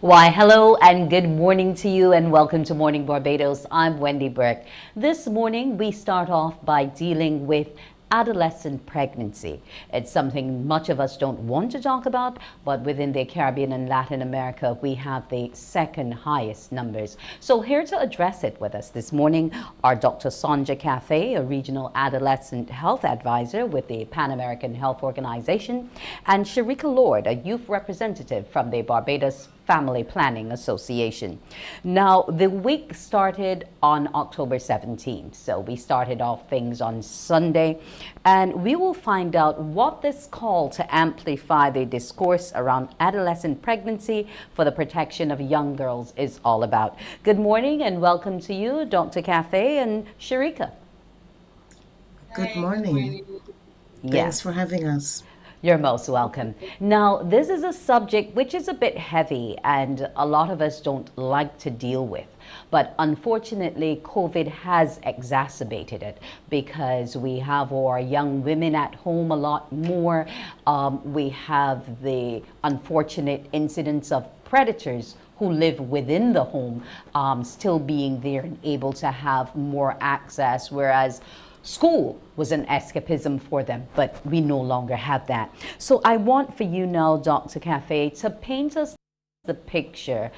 Why, hello and good morning to you, and welcome to Morning Barbados. I'm Wendy Burke. This morning, we start off by dealing with adolescent pregnancy. It's something much of us don't want to talk about, but within the Caribbean and Latin America, we have the second highest numbers. So here to address it with us this morning are Dr. Sonja Cafe, a regional adolescent health advisor with the Pan American Health Organization, and Sharika Lord, a youth representative from the Barbados Family Planning Association. Now, the week started on October 17th, so we started off things on Sunday, and we will find out what this call to amplify the discourse around adolescent pregnancy for the protection of young girls is all about. Good morning and welcome to you, Dr. Cafe and Sharika. Good morning. Yes. Thanks for having us. You're most welcome. Now, this is a subject which is a bit heavy and a lot of us don't like to deal with. But unfortunately, COVID has exacerbated it because we have our young women at home a lot more. We have the unfortunate incidents of predators who live within the home still being there and able to have more access, whereas school was an escapism for them, but we no longer have that. So I want for you now, Dr. Cafe, to paint us the picture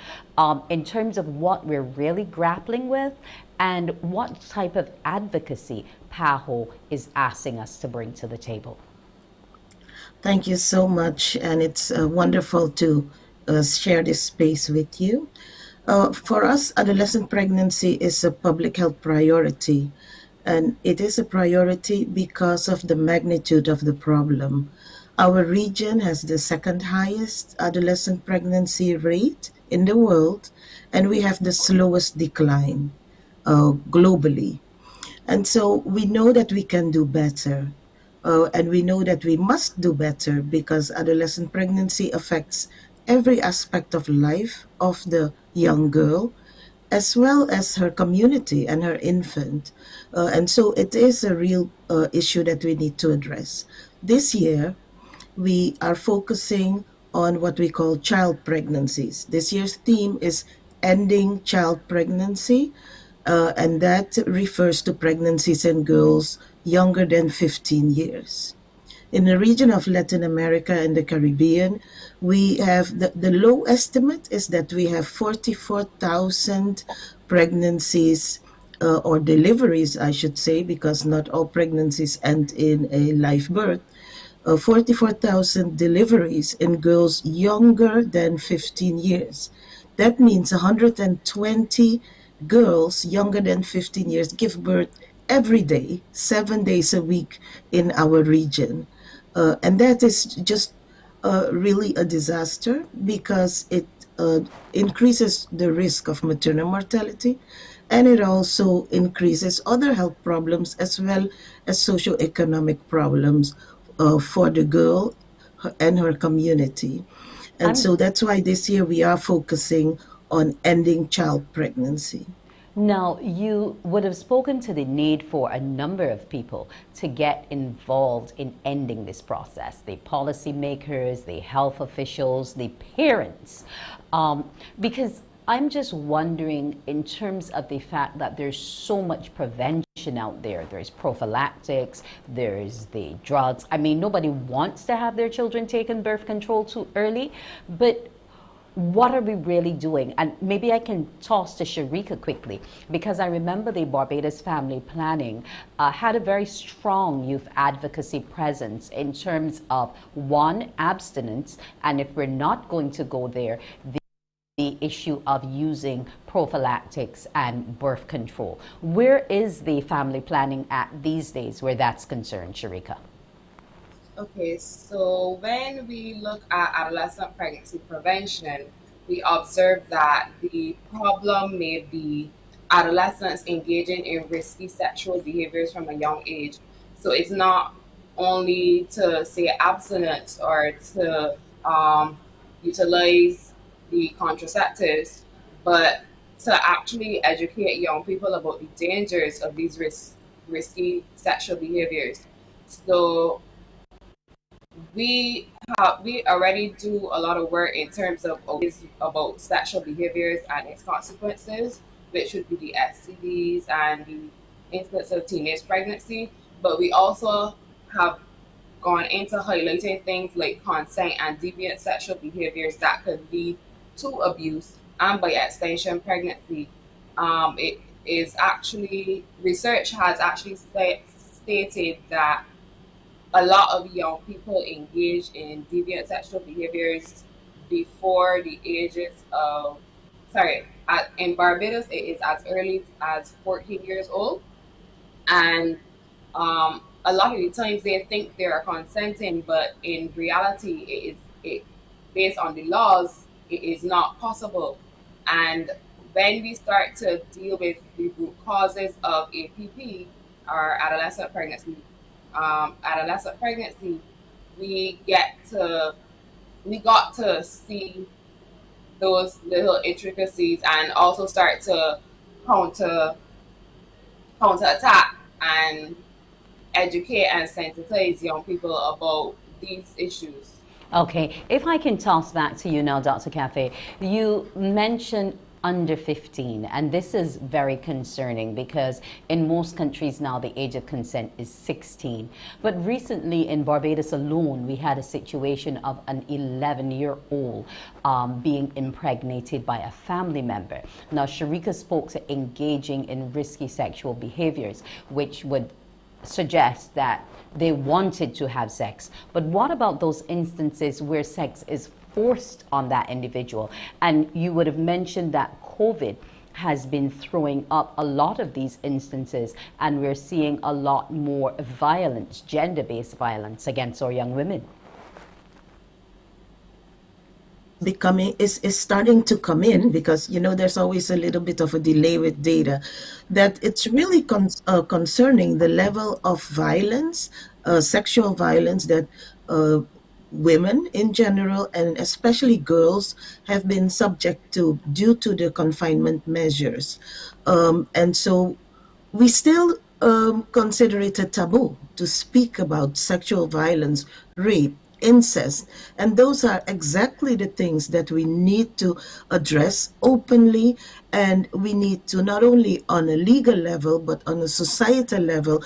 in terms of what we're really grappling with and what type of advocacy PAHO is asking us to bring to the table. Thank you so much, and it's wonderful to share this space with you. For us, adolescent pregnancy is a public health priority. And it is a priority because of the magnitude of the problem. Our region has the second highest adolescent pregnancy rate in the world, and we have the slowest decline globally. And so we know that we can do better. And we know that we must do better because adolescent pregnancy affects every aspect of life of the young girl, as well as her community and her infant. And so it is a real issue that we need to address. This year, we are focusing on what we call child pregnancies. This year's theme is Ending Child Pregnancy, and that refers to pregnancies in girls younger than 15 years. In the region of Latin America and the Caribbean, we have the low estimate is that we have 44,000 pregnancies or deliveries, I should say, because not all pregnancies end in a live birth. 44,000 deliveries in girls younger than 15 years. That means 120 girls younger than 15 years give birth every day, 7 days a week in our region. And that is just really a disaster because it increases the risk of maternal mortality, and it also increases other health problems as well as socioeconomic problems for the girl and her community. And so that's why this year we are focusing on ending child pregnancy. Now, you would have spoken to the need for a number of people to get involved in ending this process, the policymakers, the health officials, the parents, because I'm just wondering in terms of the fact that there's so much prevention out there. There's prophylactics, there's the drugs. I mean, nobody wants to have their children taken birth control too early, but what are we really doing? And maybe I can toss to Sharika quickly, because I remember the Barbados Family Planning had a very strong youth advocacy presence in terms of, one, abstinence, and if we're not going to go there, the issue of using prophylactics and birth control. Where is the family planning at these days where that's concerned, Sharika? Okay, so when we look at adolescent pregnancy prevention, we observe that the problem may be adolescents engaging in risky sexual behaviors from a young age. So it's not only to say abstinence or to utilize the contraceptives, but to actually educate young people about the dangers of these risky sexual behaviors. So we we already do a lot of work in terms of about sexual behaviors and its consequences, which would be the STDs and the incidence of teenage pregnancy. But we also have gone into highlighting things like consent and deviant sexual behaviors that could lead to abuse and by extension pregnancy. It is actually research has actually stated that a lot of young people engage in deviant sexual behaviors before the ages of, in Barbados, it is as early as 14 years old. And a lot of the times they think they are consenting, but in reality, based on the laws, it is not possible. And when we start to deal with the root causes of APP, or adolescent pregnancy, we got to see those little intricacies and also start to counter attack and educate and sensitize young people about these issues. Okay, if I can toss back to you now, Dr. Cafe, you mentioned under 15, and this is very concerning because in most countries now the age of consent is 16. But recently in Barbados alone, we had a situation of an 11-year-old being impregnated by a family member. Now, Sharika spoke to engaging in risky sexual behaviors, which would suggest that they wanted to have sex. But what about those instances where sex is forced on that individual? And you would have mentioned that COVID has been throwing up a lot of these instances, and we're seeing a lot more violence, gender-based violence against our young women. Is starting to come in, because there's always a little bit of a delay with data, that it's really concerning the level of violence, sexual violence that women in general and especially girls have been subject to due to the confinement measures. And so we still consider it a taboo to speak about sexual violence, rape, incest. And those are exactly the things that we need to address openly. And we need to, not only on a legal level, but on a societal level,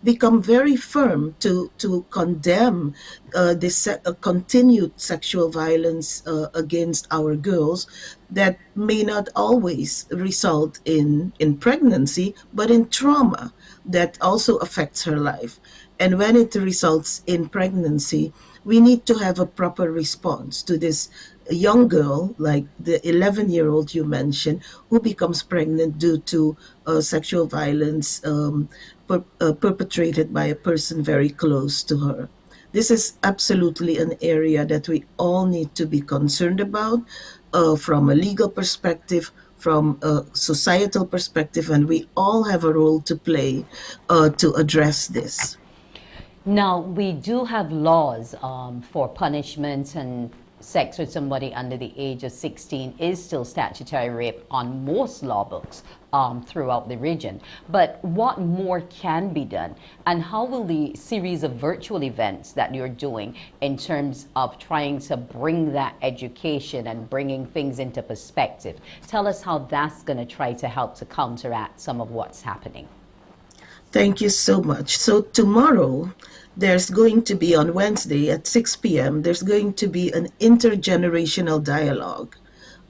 become very firm to condemn this continued sexual violence against our girls that may not always result in pregnancy, but in trauma that also affects her life. And when it results in pregnancy, we need to have a proper response to this young girl, like the 11-year-old you mentioned, who becomes pregnant due to sexual violence perpetrated by a person very close to her. This is absolutely an area that we all need to be concerned about from a legal perspective, from a societal perspective, and we all have a role to play to address this. Now, we do have laws for punishment, and sex with somebody under the age of 16 is still statutory rape on most law books throughout the region. But what more can be done? And how will the series of virtual events that you're doing in terms of trying to bring that education and bringing things into perspective, tell us how that's going to try to help to counteract some of what's happening? Thank you so much. So tomorrow, there's going to be, on Wednesday at 6 p.m., there's going to be an intergenerational dialogue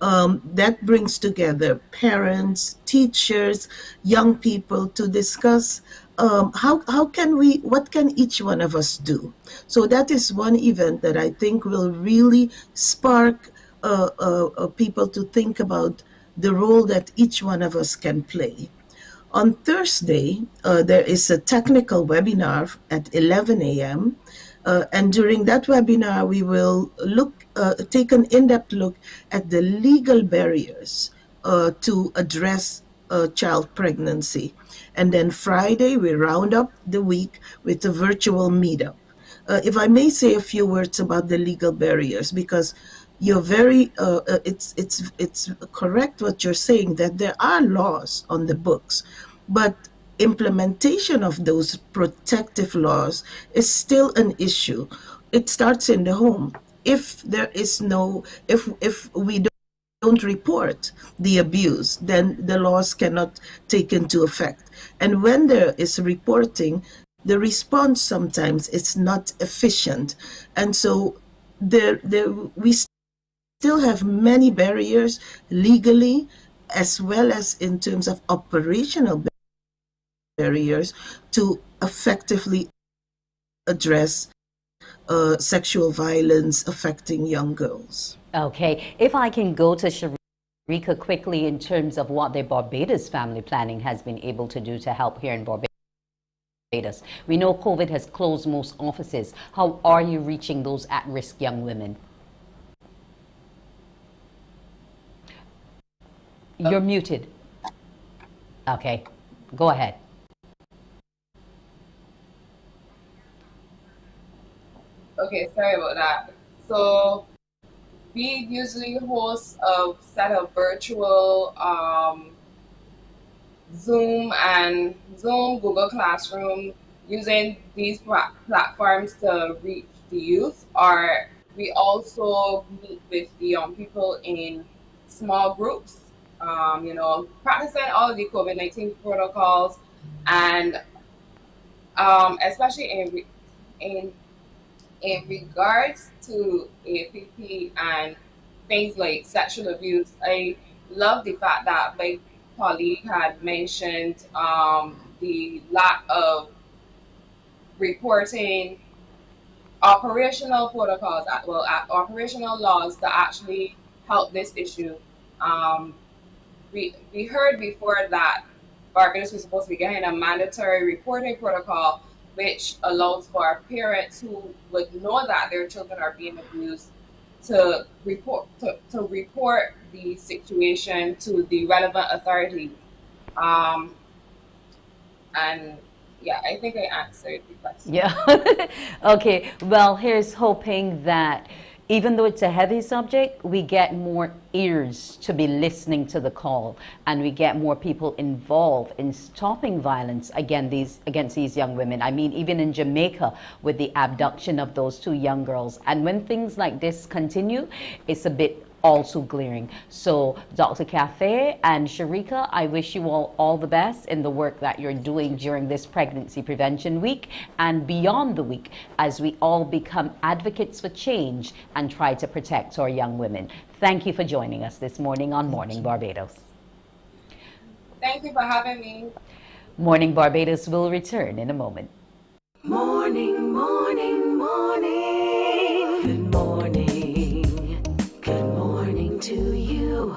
that brings together parents, teachers, young people to discuss what can each one of us do. So that is one event that I think will really spark people to think about the role that each one of us can play. On Thursday, there is a technical webinar at 11 a.m. And during that webinar, we will take an in-depth look at the legal barriers to address child pregnancy. And then Friday, we round up the week with a virtual meetup. If I may say a few words about the legal barriers, because you're very, it's correct what you're saying, that there are laws on the books, but implementation of those protective laws is still an issue. it starts in the home. If there is no, if we don't report the abuse, then the laws cannot take into effect. And when there is reporting, the response sometimes is not efficient. And so we still have many barriers legally as well as in terms of operational barriers to effectively address sexual violence affecting young girls. Okay, if I can go to Sharika quickly in terms of what the Barbados family planning has been able to do to help here in Barbados. We know COVID has closed most offices. How are you reaching those at-risk young women? You're muted. Okay, go ahead. Okay, sorry about that. So we usually host a set of virtual Zoom, Google Classroom, using these platforms to reach the youth. Or we also meet with the young people in small groups, practicing all of the COVID-19 protocols, and especially in regards to APP and things like sexual abuse. I love the fact that my colleague had mentioned the lack of reporting operational protocols, operational laws that actually help this issue. Um, we heard before that Barbados was supposed to be getting a mandatory reporting protocol, which allows for parents who would know that their children are being abused to report the situation to the relevant authorities. Um, and yeah, I think I answered the question. Yeah. Okay. Well, here's hoping that even though it's a heavy subject, we get more ears to be listening to the call, and we get more people involved in stopping violence against these young women. I mean, even in Jamaica with the abduction of those two young girls. And when things like this continue, it's a bit also glaring. So Dr. Cafe and Sharika, I wish you all the best in the work that you're doing during this Pregnancy Prevention Week and beyond the week, as we all become advocates for change and try to protect our young women. Thank you for joining us this morning on Morning Barbados. Thank you for having me. Morning Barbados will return in a moment. Morning, morning, morning. Good morning. Good morning to you.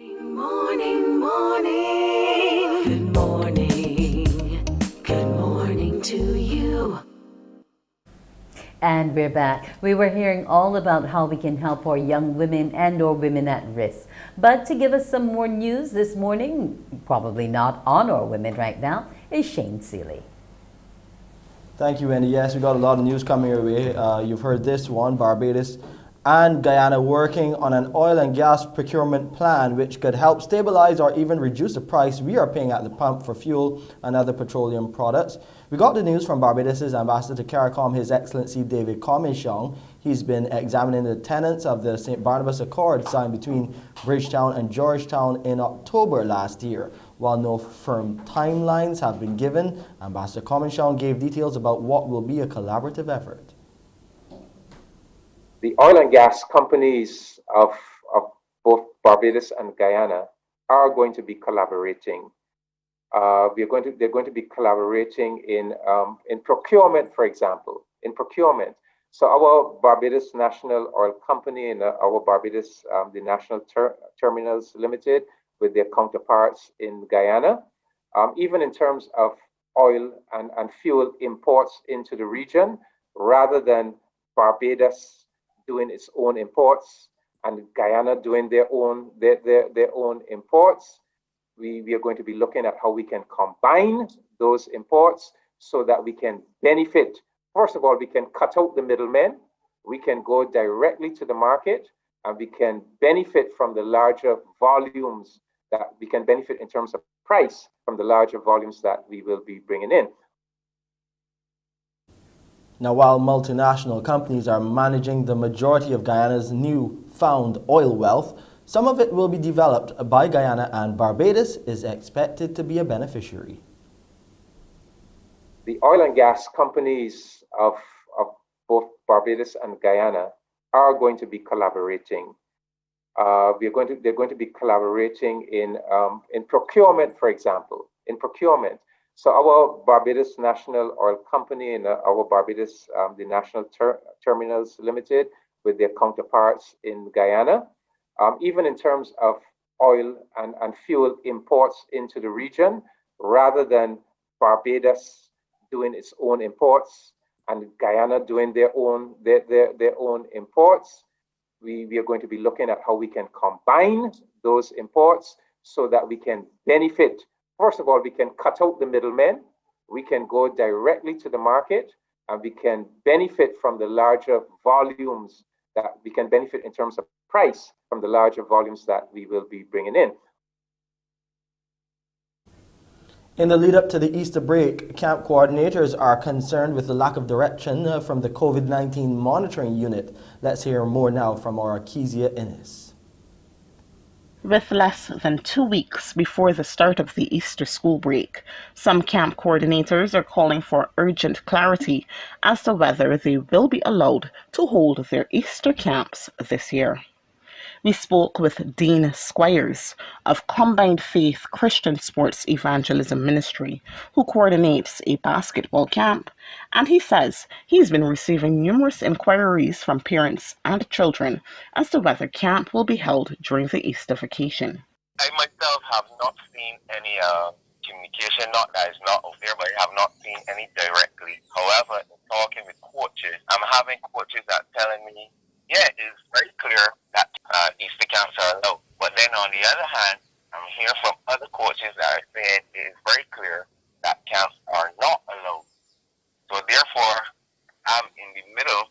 Morning, morning. Good morning. Good morning to you. And we're back. We were hearing all about how we can help our young women and or women at risk. But to give us some more news this morning, probably not on our women right now, is Shane Seeley. Thank you, Wendy. Yes, we got a lot of news coming your way. You've heard this one, Barbados and Guyana working on an oil and gas procurement plan which could help stabilize or even reduce the price we are paying at the pump for fuel and other petroleum products. We got the news from Barbados' Ambassador to CARICOM, His Excellency David Comishong. He's been examining the tenets of the St. Barnabas Accord signed between Bridgetown and Georgetown in October last year. While no firm timelines have been given, Ambassador Comishong gave details about what will be a collaborative effort. The oil and gas companies of both Barbados and Guyana are going to be collaborating. They're going to be collaborating in procurement, for example, in procurement. So our Barbados National Oil Company and our Barbados, the National Terminals Limited, with their counterparts in Guyana, even in terms of oil and fuel imports into the region, rather than Barbados doing its own imports and Guyana doing their own imports. We are going to be looking at how we can combine those imports so that we can benefit. First of all, we can cut out the middlemen. We can go directly to the market, and we can benefit from the larger volumes that we can benefit in terms of price from the larger volumes that we will be bringing in. Now, while multinational companies are managing the majority of Guyana's new-found oil wealth, some of it will be developed by Guyana, and Barbados is expected to be a beneficiary. The oil and gas companies of both Barbados and Guyana are going to be collaborating. They're going to be collaborating in procurement, for example, in procurement. So our Barbados National Oil Company and our Barbados, the National Terminals Limited, with their counterparts in Guyana, even in terms of oil and fuel imports into the region, rather than Barbados doing its own imports and Guyana doing their own imports. We are going to be looking at how we can combine those imports so that we can benefit. First of all, we can cut out the middlemen. We can go directly to the market, and we can benefit from the larger volumes that we can benefit in terms of price from the larger volumes that we will be bringing in. In the lead up to the Easter break, camp coordinators are concerned with the lack of direction from the COVID-19 monitoring unit. Let's hear more now from our Kezia Innes. With less than 2 weeks before the start of the Easter school break, some camp coordinators are calling for urgent clarity as to whether they will be allowed to hold their Easter camps this year. We spoke with Dean Squires of Combined Faith Christian Sports Evangelism Ministry, who coordinates a basketball camp, and he says he's been receiving numerous inquiries from parents and children as to whether camp will be held during the Easter vacation. I myself have not seen any communication, not that it's not out there, but I have not seen any directly. However, in talking with coaches, I'm having coaches that are telling me, yeah, it's very clear that Easter camps are allowed. But then on the other hand, I'm hearing from other coaches that are saying it is very clear that camps are not allowed. So therefore, I'm in the middle,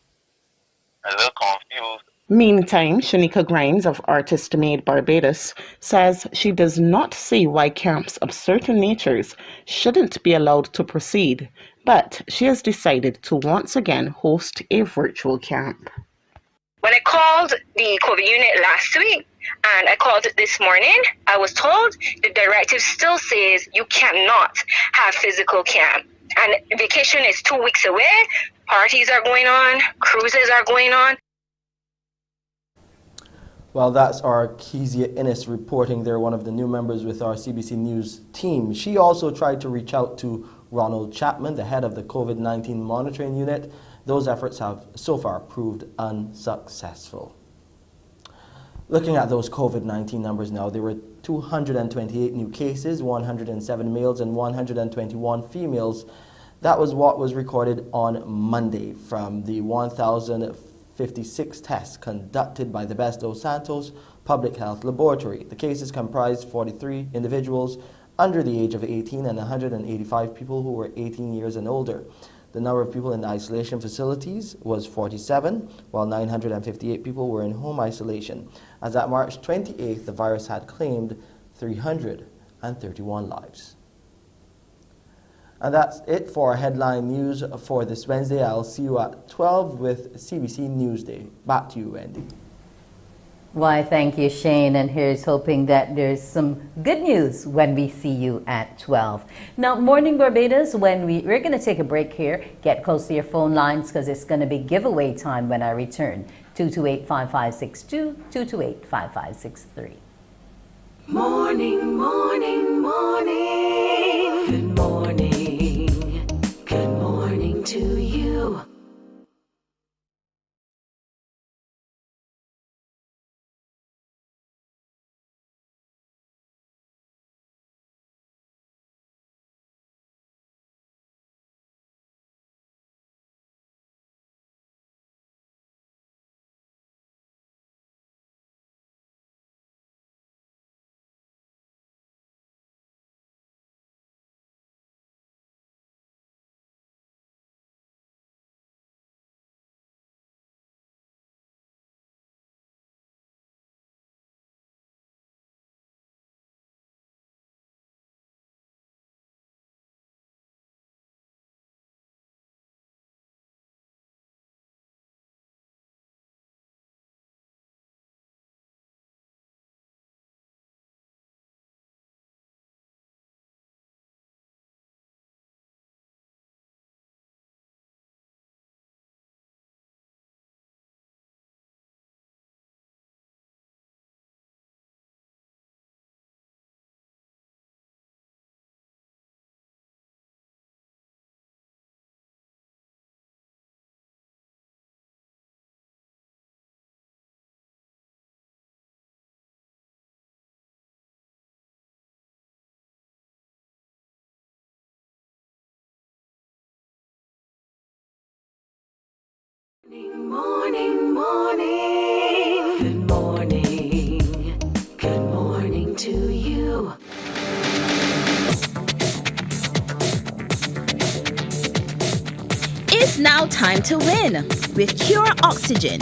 a little confused. Meantime, Shanika Grimes of Artist Made Barbados says she does not see why camps of certain natures shouldn't be allowed to proceed, but she has decided to once again host a virtual camp. When I called the COVID unit last week and I called it this morning, I was told the directive still says you cannot have physical camp. And vacation is 2 weeks away. Parties are going on. Cruises are going on. Well, that's our Kezia Innes reporting there, one of the new members with our CBC News team. She also tried to reach out to Ronald Chapman, the head of the COVID-19 monitoring unit. Those efforts have so far proved unsuccessful. Looking at those COVID-19 numbers now, there were 228 new cases, 107 males and 121 females. That was what was recorded on Monday from the 1,056 tests conducted by the Barbados Public Health Laboratory. The cases comprised 43 individuals under the age of 18 and 185 people who were 18 years and older. The number of people in isolation facilities was 47, while 958 people were in home isolation. As at March 28th, the virus had claimed 331 lives. And that's it for our headline news for this Wednesday. I'll see you at 12 with CBC Newsday. Back to you, Wendy. Why, thank you, Shane, and here's hoping that there's some good news when we see you at 12. Now, Morning Barbados, we're going to take a break here, get close to your phone lines because it's going to be giveaway time when I return. 228-5562, 228-5563. Morning, morning, morning. Good morning. Good morning to you. Morning, morning. Good morning. Good morning to you. It's now time to win with Cure Oxygen.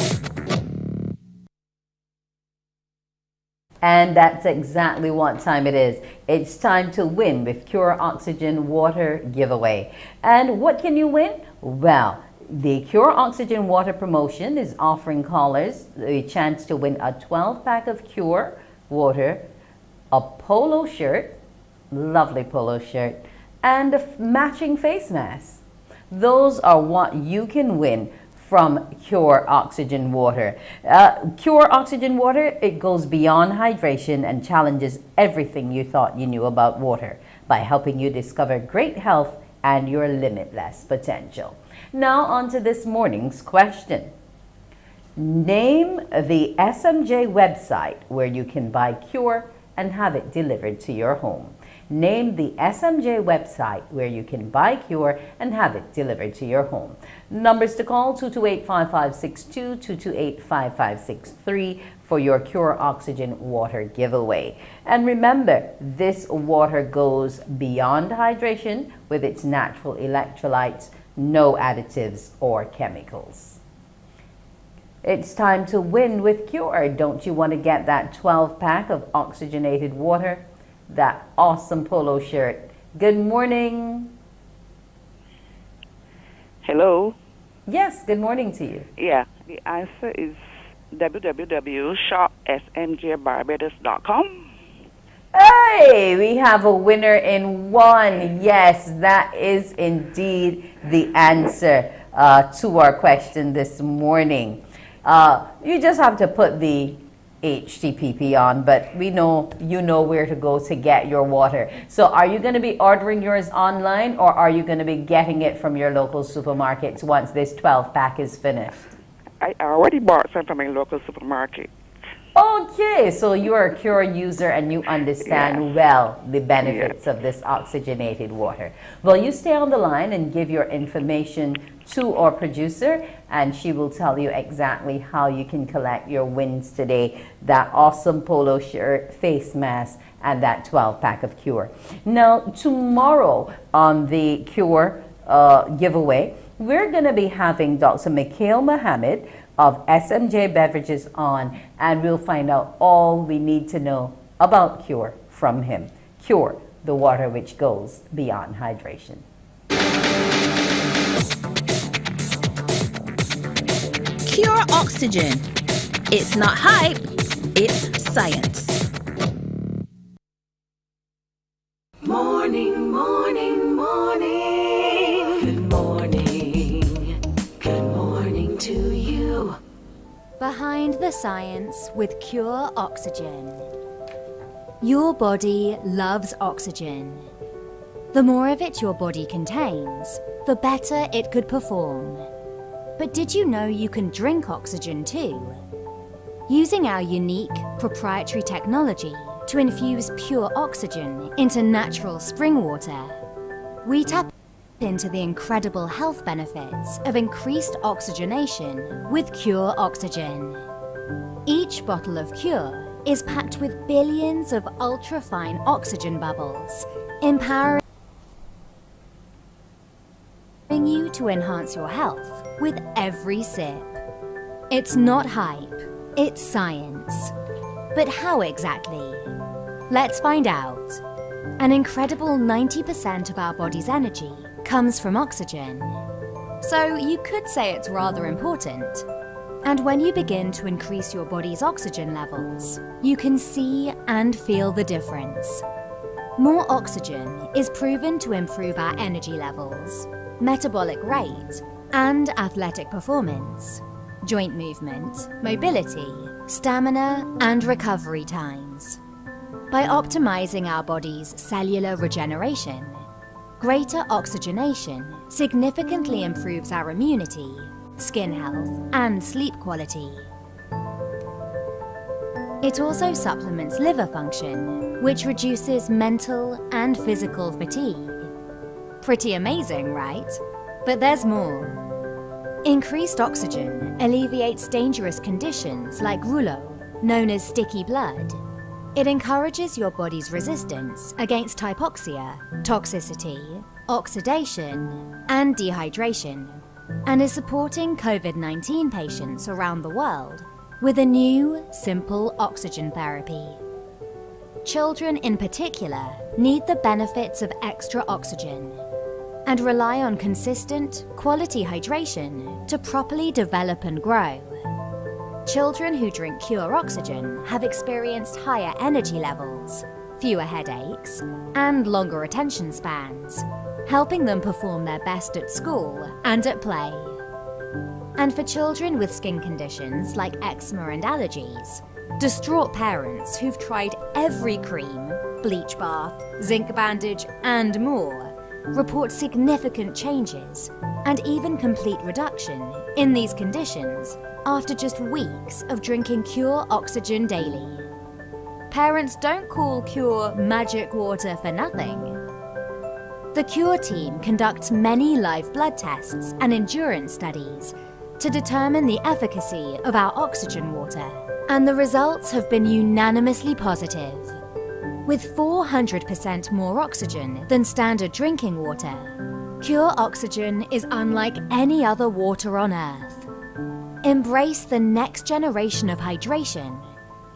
And that's exactly what time it is. It's time to win with Cure Oxygen Water Giveaway. And what can you win? Well, the Cure Oxygen Water promotion is offering callers a chance to win a 12-pack of Cure water, a polo shirt, lovely polo shirt, and a matching face mask. Those are what you can win from Cure Oxygen Water. Cure Oxygen Water, it goes beyond hydration and challenges everything you thought you knew about water by helping you discover great health and your limitless potential. Now on to this morning's question. Name the SMJ website where you can buy Cure and have it delivered to your home. Name the SMJ website where you can buy Cure and have it delivered to your home. Numbers to call 228-5562, 228-5563 for your Cure Oxygen Water giveaway. And remember, this water goes beyond hydration with its natural electrolytes, no additives or chemicals. It's time to win with Cure. Don't you want to get that 12-pack of oxygenated water? That awesome polo shirt. Good morning. Hello. Yes, good morning to you. Yeah, the answer is www.shopsmjbarbados.com. Hey, we have a winner in one. Yes, that is indeed the answer to our question this morning. You just have to put the HTTP on, but we know you know where to go to get your water. So are you going to be ordering yours online, or are you going to be getting it from your local supermarkets once this 12-pack is finished? I already bought some from my local supermarket. Okay, so you are a Cure user and you understand well the benefits of this oxygenated water. Well, you stay on the line and give your information to our producer, and she will tell you exactly how you can collect your wins today. That awesome polo shirt, face mask, and that 12-pack of Cure. Now, tomorrow on the Cure giveaway, we're going to be having Dr. Mikhail Mohammed of SMJ Beverages on, and we'll find out all we need to know about Cure from him. Cure, the water which goes beyond hydration. Cure Oxygen. It's not hype, it's science. Morning, morning, morning. Good morning. Good morning to you. Behind the science with Cure Oxygen. Your body loves oxygen. The more of it your body contains, the better it could perform. But did you know you can drink oxygen too? Using our unique proprietary technology to infuse pure oxygen into natural spring water, we tap into the incredible health benefits of increased oxygenation with Cure Oxygen. Each bottle of Cure is packed with billions of ultra-fine oxygen bubbles, empowering you to enhance your health with every sip. It's not hype, it's science. But how exactly? Let's find out. An incredible 90% of our body's energy comes from oxygen. So you could say it's rather important. And when you begin to increase your body's oxygen levels, you can see and feel the difference. More oxygen is proven to improve our energy levels, metabolic rate, and athletic performance, joint movement, mobility, stamina, and recovery times. By optimizing our body's cellular regeneration, greater oxygenation significantly improves our immunity, skin health, and sleep quality. It also supplements liver function, which reduces mental and physical fatigue. Pretty amazing, right? But there's more. Increased oxygen alleviates dangerous conditions like rouleau, known as sticky blood. It encourages your body's resistance against hypoxia, toxicity, oxidation, and dehydration, and is supporting COVID-19 patients around the world with a new, simple oxygen therapy. Children in particular need the benefits of extra oxygen and rely on consistent, quality hydration to properly develop and grow. Children who drink Cure Oxygen have experienced higher energy levels, fewer headaches, and longer attention spans, helping them perform their best at school and at play. And for children with skin conditions like eczema and allergies, distraught parents who've tried every cream, bleach bath, zinc bandage, and more report significant changes and even complete reduction in these conditions after just weeks of drinking Cure Oxygen daily. Parents don't call Cure magic water for nothing. The Cure team conducts many live blood tests and endurance studies to determine the efficacy of our oxygen water, and the results have been unanimously positive. With 400% more oxygen than standard drinking water, Cure Oxygen is unlike any other water on Earth. Embrace the next generation of hydration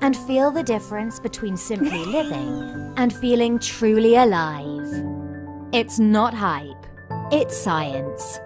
and feel the difference between simply living and feeling truly alive. It's not hype, it's science.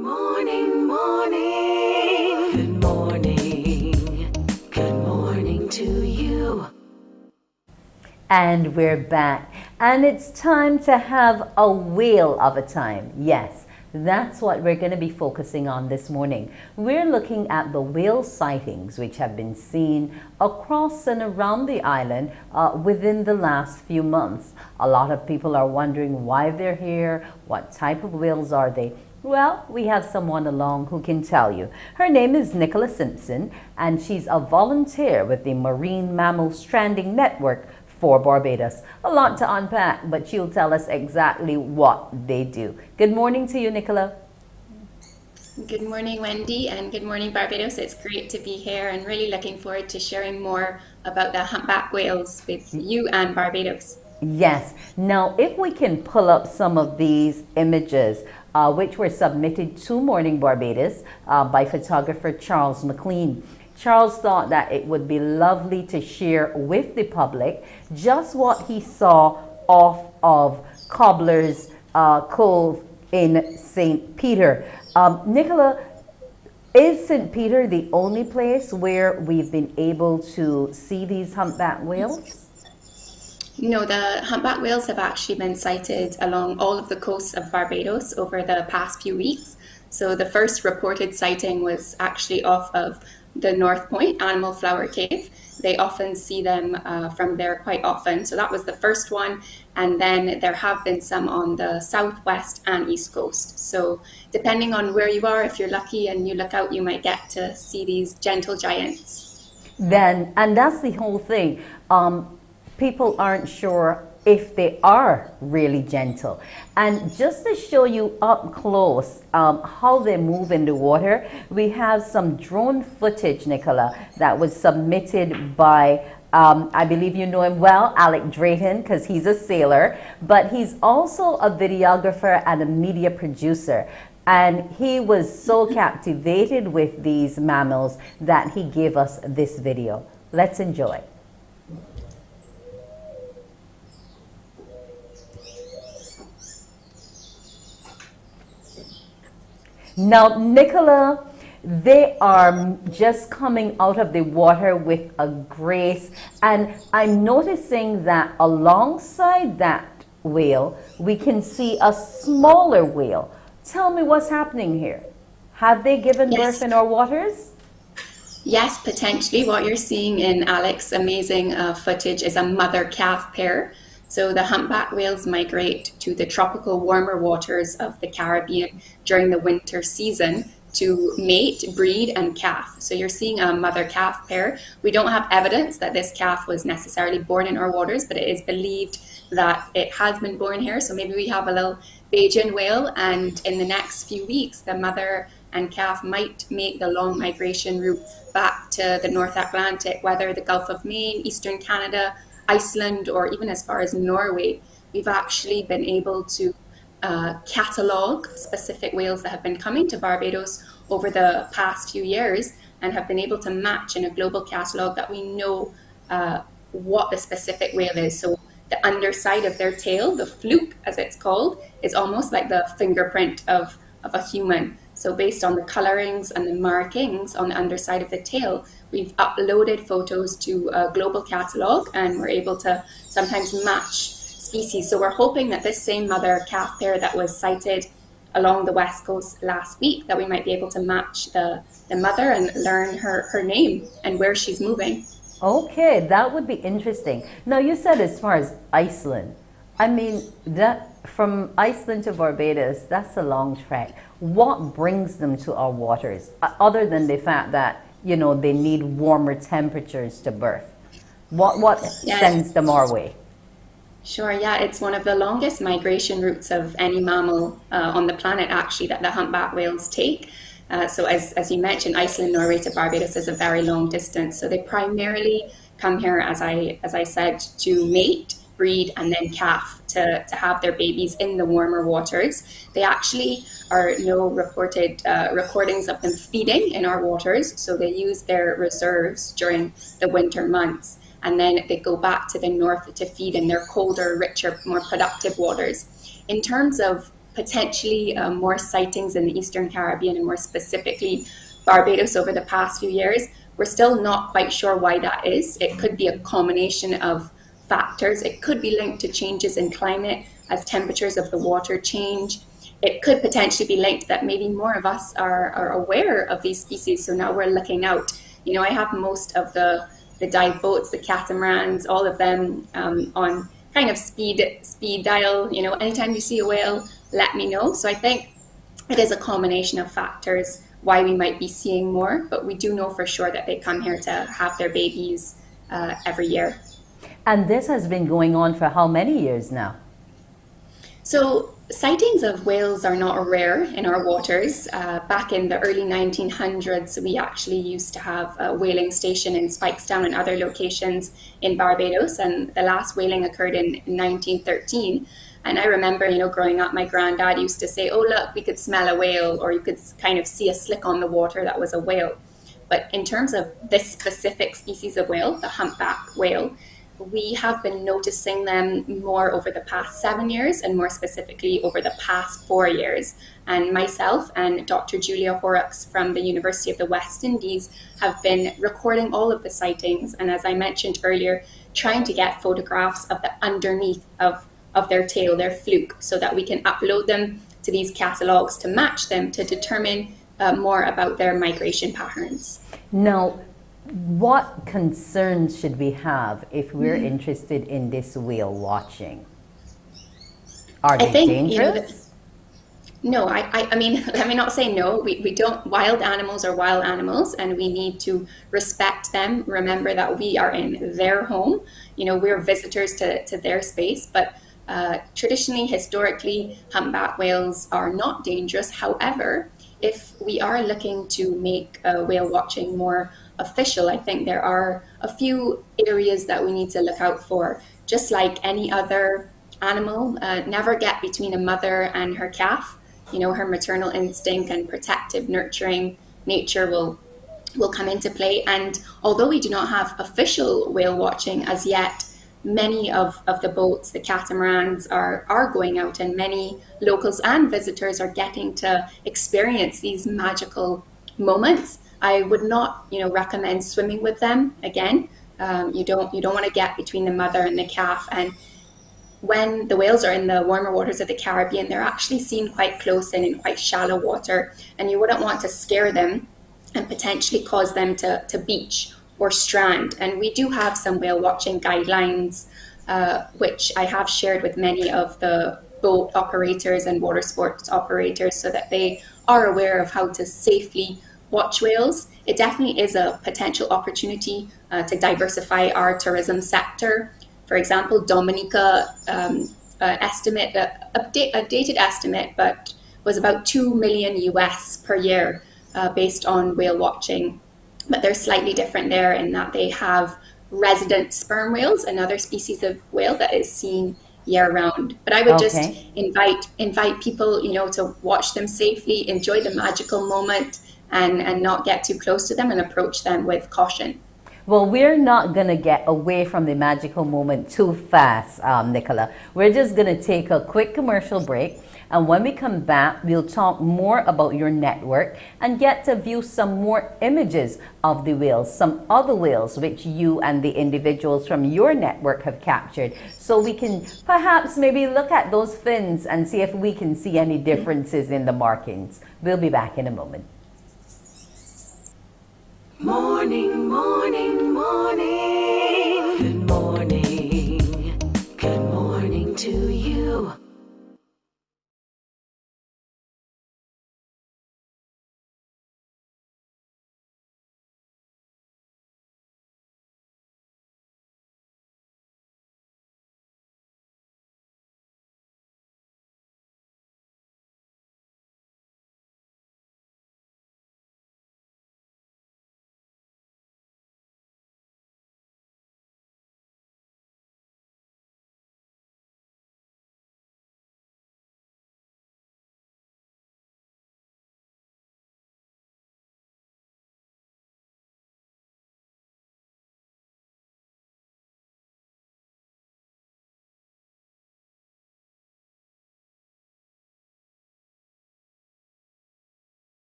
morning, morning. Good morning. Good morning to you. And we're back. And it's time to have a whale of a time. Yes, that's what we're going to be focusing on this morning. We're looking at the whale sightings which have been seen across and around the island within the last few months. A lot of people are wondering why they're here, what type of whales are they? Well, we have someone along who can tell you. Her name is Nicola Simpson, and she's a volunteer with the Marine Mammal Stranding Network for Barbados. A lot to unpack, but she'll tell us exactly what they do. Good morning to you, Nicola. Good morning, Wendy, and good morning, Barbados. It's great to be here and really looking forward to sharing more about the humpback whales with you and Barbados. Yes. Now, if we can pull up some of these images, which were submitted to Morning Barbados by photographer Charles McLean. Charles thought that it would be lovely to share with the public just what he saw off of Cobbler's Cove in St. Peter. Nicola, is St. Peter the only place where we've been able to see these humpback whales? No, the humpback whales have actually been sighted along all of the coasts of Barbados over the past few weeks. So the first reported sighting was actually off of the North Point Animal Flower Cave. They often see them from there quite often. So that was the first one. And then there have been some on the southwest and east coast. So depending on where you are, if you're lucky and you look out, you might get to see these gentle giants. Then, and that's the whole thing. People aren't sure if they are really gentle. And just to show you up close how they move in the water, we have some drone footage, Nicola, that was submitted by, I believe you know him well, Alec Drayton, because he's a sailor, but he's also a videographer and a media producer. And he was so captivated with these mammals that he gave us this video. Let's enjoy. Now, Nicola, they are just coming out of the water with a grace, and I'm noticing that alongside that whale, we can see a smaller whale. Tell me what's happening here. Have they given birth in our waters? Yes, potentially. What you're seeing in Alec's amazing footage is a mother-calf pair. So the humpback whales migrate to the tropical warmer waters of the Caribbean during the winter season to mate, breed, and calf. So you're seeing a mother-calf pair. We don't have evidence that this calf was necessarily born in our waters, but it is believed that it has been born here. So maybe we have a little Bajan whale, and in the next few weeks, the mother and calf might make the long migration route back to the North Atlantic, whether the Gulf of Maine, Eastern Canada, Iceland, or even as far as Norway. We've actually been able to catalogue specific whales that have been coming to Barbados over the past few years and have been able to match in a global catalogue that we know what the specific whale is. So the underside of their tail, the fluke as it's called, is almost like the fingerprint of a human. So based on the colorings and the markings on the underside of the tail, we've uploaded photos to a global catalog, and we're able to sometimes match species. So we're hoping that this same mother-calf pair that was sighted along the west coast last week, that we might be able to match the mother and learn her name and where she's moving. Okay, that would be interesting. Now, you said as far as Iceland. I mean, that from Iceland to Barbados, that's a long trek. What brings them to our waters, other than the fact that, you know, they need warmer temperatures to birth? What sends them our way? Sure, yeah, it's one of the longest migration routes of any mammal on the planet, actually, that the humpback whales take. So as you mentioned, Iceland, Norway to Barbados is a very long distance. So they primarily come here, as I said, to mate, breed, and then calf to have their babies in the warmer waters. They actually are no reported recordings of them feeding in our waters. So they use their reserves during the winter months. And then they go back to the north to feed in their colder, richer, more productive waters. In terms of potentially more sightings in the Eastern Caribbean and more specifically Barbados over the past few years. We're still not quite sure why that is. It could be a combination of factors. It could be linked to changes in climate as temperatures of the water change. It could potentially be linked that maybe more of us are aware of these species, so now we're looking out. You know, I have most of the dive boats, the catamarans, all of them on kind of speed dial. You know, anytime you see a whale, let me know. So I think it is a combination of factors why we might be seeing more, but we do know for sure that they come here to have their babies every year. And this has been going on for how many years now? So sightings of whales are not rare in our waters. Back in the early 1900s, we actually used to have a whaling station in Spikestown and other locations in Barbados, and the last whaling occurred in 1913. And I remember, you know, growing up, my granddad used to say, oh, look, we could smell a whale, or you could kind of see a slick on the water that was a whale. But in terms of this specific species of whale, the humpback whale, we have been noticing them more over the past 7 years and more specifically over the past 4 years. And myself and Dr. Julia Horrocks from the University of the West Indies have been recording all of the sightings. And as I mentioned earlier, trying to get photographs of the underneath of their tail, their fluke, so that we can upload them to these catalogs to match them to determine more about their migration patterns. Now, what concerns should we have if we're interested in this whale watching? Are they dangerous? No, I mean, let me not say no. We don't, wild animals are wild animals and we need to respect them. Remember that we are in their home. You know, we're visitors to their space, but traditionally, historically, humpback whales are not dangerous. However, if we are looking to make whale watching more official, I think there are a few areas that we need to look out for. Just like any other animal, never get between a mother and her calf. You know, her maternal instinct and protective, nurturing nature will come into play. And although we do not have official whale watching as yet, many of the boats, the catamarans, are going out, and many locals and visitors are getting to experience these magical moments. I would not, you know, recommend swimming with them. Again, you don't want to get between the mother and the calf. And when the whales are in the warmer waters of the Caribbean, they're actually seen quite close in quite shallow water, and you wouldn't want to scare them and potentially cause them to beach or strand. And we do have some whale watching guidelines, which I have shared with many of the boat operators and water sports operators so that they are aware of how to safely watch whales. It definitely is a potential opportunity to diversify our tourism sector. For example, Dominica estimate, updated estimate, but was about 2 million US per year based on whale watching. But they're slightly different there in that they have resident sperm whales, another species of whale that is seen year round. But I would just invite people, you know, to watch them safely, enjoy the magical moment, and not get too close to them and approach them with caution. Well, we're not going to get away from the magical moment too fast, Nicola. We're just going to take a quick commercial break. And when we come back, we'll talk more about your network and get to view some more images of the whales, some other whales which you and the individuals from your network have captured. So we can perhaps maybe look at those fins and see if we can see any differences in the markings. We'll be back in a moment. Morning, morning, morning. Good morning. Good morning to you.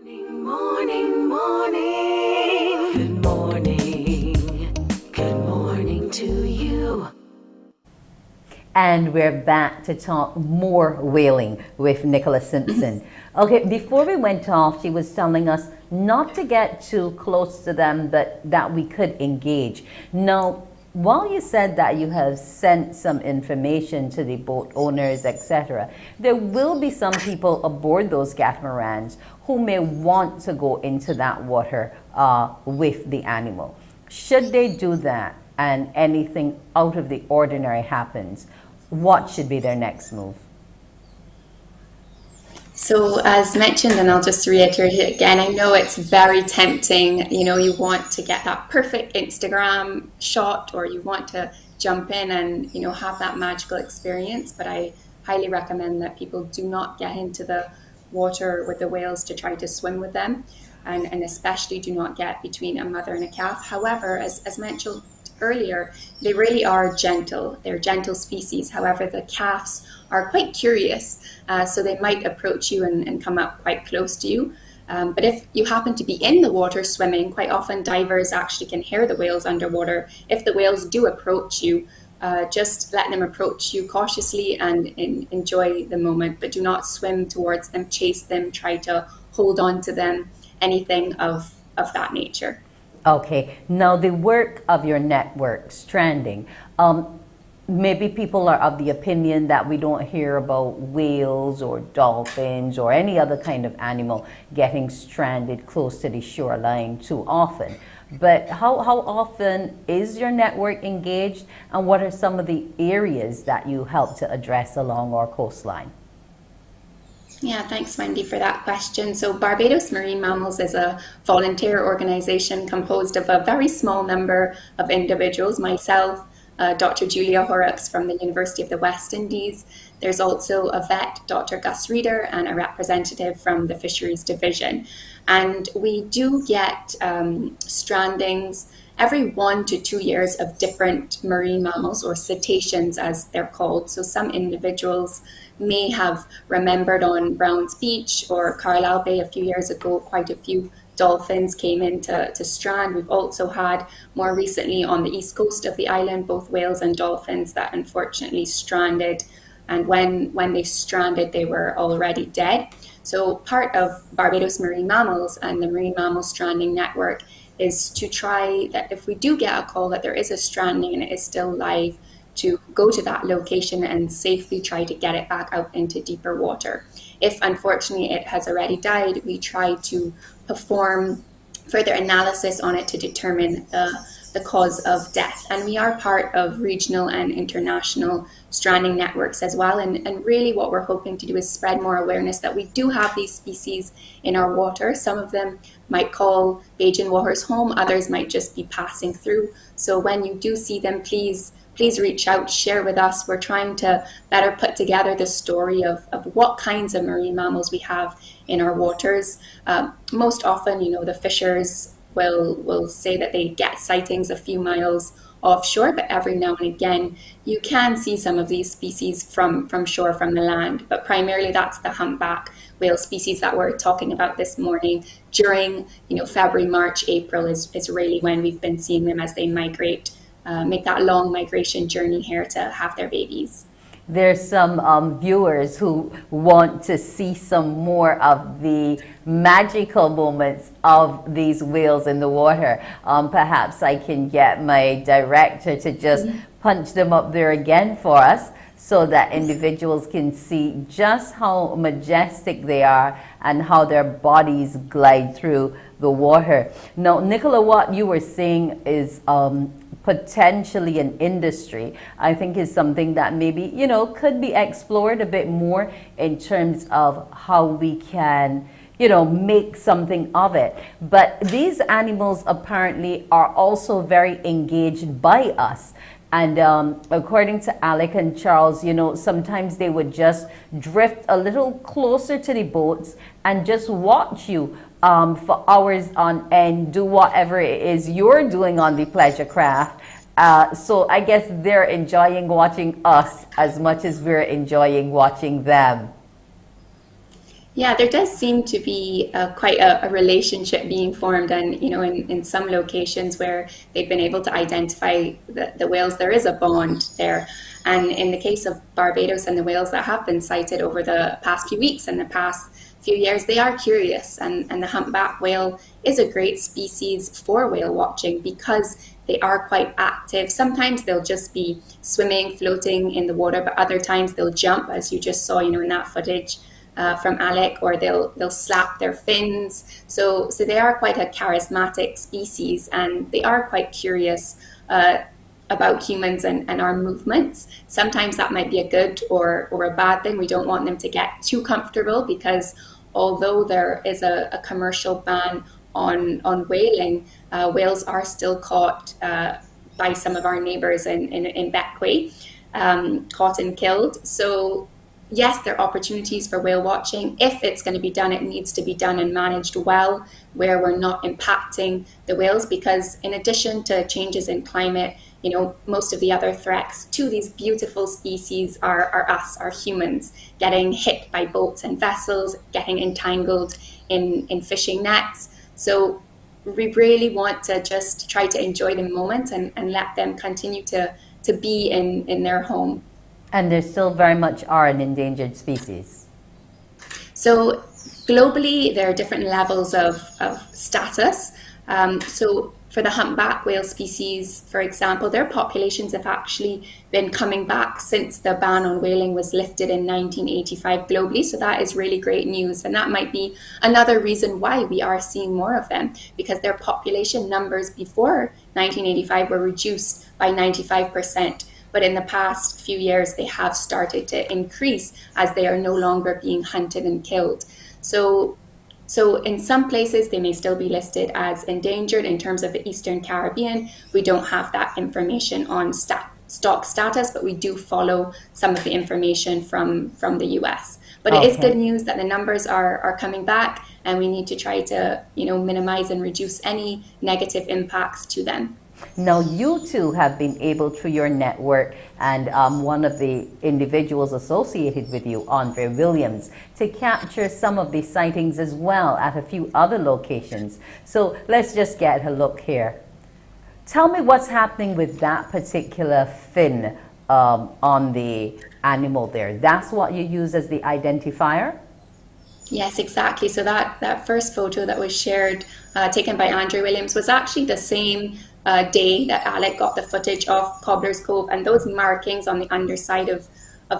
Morning, morning. Good morning. Good morning to you. And we're back to talk more whaling with Nicola Simpson. Okay, before we went off, she was telling us not to get too close to them, but that we could engage. Now, while you said that you have sent some information to the boat owners, etc., there will be some people aboard those catamarans who may want to go into that water with the animal. Should they do that and anything out of the ordinary happens, what should be their next move? So as mentioned, and I'll just reiterate it again, I know it's very tempting, you want to get that perfect Instagram shot, or you want to jump in and, have that magical experience. But I highly recommend that people do not get into the water with the whales to try to swim with them. And especially do not get between a mother and a calf. However, as mentioned earlier, they really are gentle. They're gentle species. However, the calves are quite curious, so they might approach you and come up quite close to you. But if you happen to be in the water swimming, quite often divers actually can hear the whales underwater. If the whales do approach you, just let them approach you cautiously and enjoy the moment, but do not swim towards them, chase them, try to hold on to them, anything of that nature. Okay, now the work of your network, Stranding, maybe people are of the opinion that we don't hear about whales or dolphins or any other kind of animal getting stranded close to the shoreline too often. But how often is your network engaged, and what are some of the areas that you help to address along our coastline? Yeah, thanks, Wendy, for that question. So Barbados Marine Mammals is a volunteer organization composed of a very small number of individuals, myself, Dr. Julia Horrocks from the University of the West Indies. There's also a vet, Dr. Gus Reeder, and a representative from the Fisheries Division. And we do get strandings every 1 to 2 years of different marine mammals, or cetaceans as they're called. So some individuals may have remembered on Browns Beach or Carlisle Bay a few years ago, quite a few dolphins came in to strand. We've also had more recently on the east coast of the island, both whales and dolphins that unfortunately stranded. And when they stranded, they were already dead. So part of Barbados Marine Mammals and the Marine Mammal Stranding Network is to try that if we do get a call that there is a stranding and it is still live, to go to that location and safely try to get it back out into deeper water. If unfortunately it has already died, we try to perform further analysis on it to determine the cause of death. And we are part of regional and international stranding networks as well. And really what we're hoping to do is spread more awareness that we do have these species in our water. Some of them might call Bajan waters home, others might just be passing through. So when you do see them, please reach out, share with us. We're trying to better put together the story of what kinds of marine mammals we have in our waters. Most often, the fishers will say that they get sightings a few miles offshore, but every now and again, you can see some of these species from shore, from the land. But primarily that's the humpback whale species that we're talking about this morning. During, February, March, April is really when we've been seeing them as they migrate, make that long migration journey here to have their babies. There's some viewers who want to see some more of the magical moments of these whales in the water. Perhaps I can get my director to just punch them up there again for us, so that individuals can see just how majestic they are and how their bodies glide through the water. Now, Nicola, what you were saying is potentially an industry, I think, is something that maybe, could be explored a bit more in terms of how we can, make something of it. But these animals apparently are also very engaged by us. And according to Alec and Charles, sometimes they would just drift a little closer to the boats and just watch you for hours on end, do whatever it is you're doing on the pleasure craft. So I guess they're enjoying watching us as much as we're enjoying watching them. Yeah, there does seem to be quite a relationship being formed, and in some locations where they've been able to identify the whales, there is a bond there. And in the case of Barbados and the whales that have been sighted over the past few weeks and the past few years, they are curious, and the humpback whale is a great species for whale watching because they are quite active. Sometimes they'll just be swimming, floating in the water, but other times they'll jump, as you just saw, in that footage from Alec, or they'll slap their fins. So they are quite a charismatic species, and they are quite curious about humans and our movements. Sometimes that might be a good or a bad thing. We don't want them to get too comfortable, because although there is a commercial ban on whaling, whales are still caught by some of our neighbours in Bequia, caught and killed. So yes, there are opportunities for whale watching. If it's going to be done, it needs to be done and managed well, where we're not impacting the whales, because in addition to changes in climate, most of the other threats to these beautiful species are us, our humans, getting hit by boats and vessels, getting entangled in fishing nets. So we really want to just try to enjoy the moment and let them continue to be in their home. And they still very much are an endangered species. So globally, there are different levels of status. So for the humpback whale species, for example, their populations have actually been coming back since the ban on whaling was lifted in 1985 globally. So that is really great news. And that might be another reason why we are seeing more of them, because their population numbers before 1985 were reduced by 95%. But in the past few years, they have started to increase as they are no longer being hunted and killed. So in some places, they may still be listed as endangered. In terms of the Eastern Caribbean, we don't have that information on stock status, but we do follow some of the information from the US. But it is good news that the numbers are coming back, and we need to try to minimize and reduce any negative impacts to them. Now, you two have been able, through your network and one of the individuals associated with you, Andre Williams, to capture some of these sightings as well at a few other locations. So let's just get a look here. Tell me what's happening with that particular fin on the animal there. That's what you use as the identifier? Yes, exactly. So that first photo that was shared, taken by Andre Williams, was actually the same day that Alec got the footage of Cobbler's Cove, and those markings on the underside of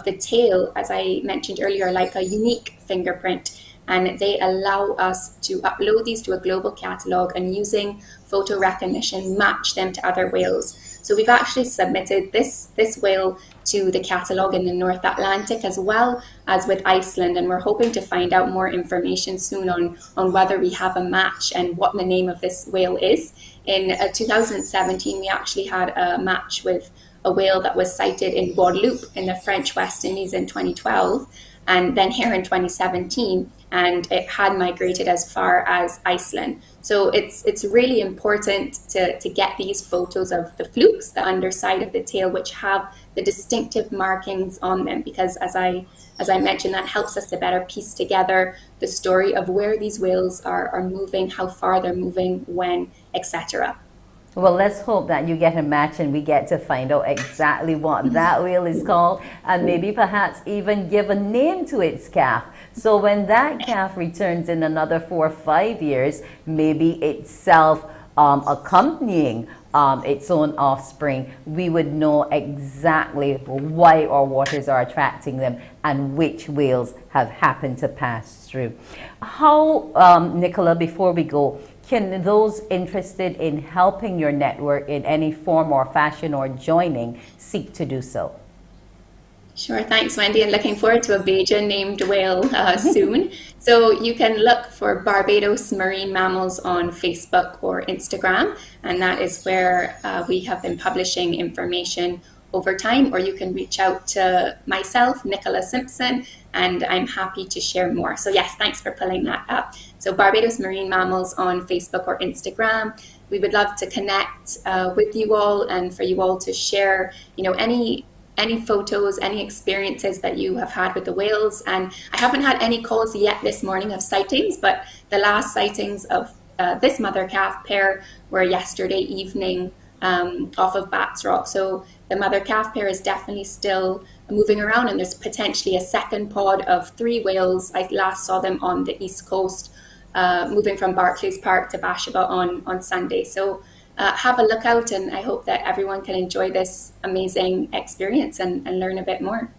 the tail, as I mentioned earlier, are like a unique fingerprint, and they allow us to upload these to a global catalogue and, using photo recognition, match them to other whales. So we've actually submitted this whale to the catalogue in the North Atlantic as well as with Iceland, and we're hoping to find out more information soon on whether we have a match and what the name of this whale is. In 2017, we actually had a match with a whale that was sighted in Guadeloupe in the French West Indies in 2012, and then here in 2017, and it had migrated as far as Iceland. So it's really important to get these photos of the flukes, the underside of the tail, which have the distinctive markings on them, because as I mentioned, that helps us to better piece together the story of where these whales are moving, how far they're moving, when, etc. Well, let's hope that you get a match and we get to find out exactly what that whale is called, and maybe perhaps even give a name to its calf. So when that calf returns in another 4 or 5 years, maybe itself accompanying its own offspring, we would know exactly why our waters are attracting them and which whales have happened to pass through. How, Nicola, before we go, can those interested in helping your network in any form or fashion or joining seek to do so? Sure, thanks, Wendy, and looking forward to a Bajan named whale soon. So you can look for Barbados Marine Mammals on Facebook or Instagram, and that is where we have been publishing information over time, or you can reach out to myself, Nicola Simpson, and I'm happy to share more. So yes, thanks for pulling that up. So Barbados Marine Mammals on Facebook or Instagram. We would love to connect with you all, and for you all to share, any any photos, any experiences that you have had with the whales. And I haven't had any calls yet this morning of sightings, but the last sightings of this mother calf pair were yesterday evening off of Bats Rock. So the mother calf pair is definitely still moving around, and there's potentially a second pod of 3 whales. I last saw them on the east coast, moving from Barclays Park to Bashaba on Sunday. So have a look out, and I hope that everyone can enjoy this amazing experience and learn a bit more.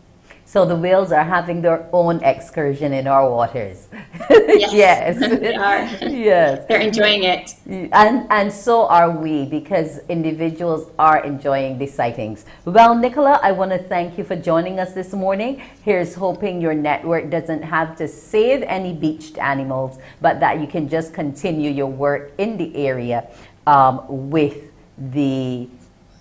So the whales are having their own excursion in our waters. Yes, Yes. they are. Yes. They're enjoying it. And so are we, because individuals are enjoying the sightings. Well, Nicola, I want to thank you for joining us this morning. Here's hoping your network doesn't have to save any beached animals, but that you can just continue your work in the area with the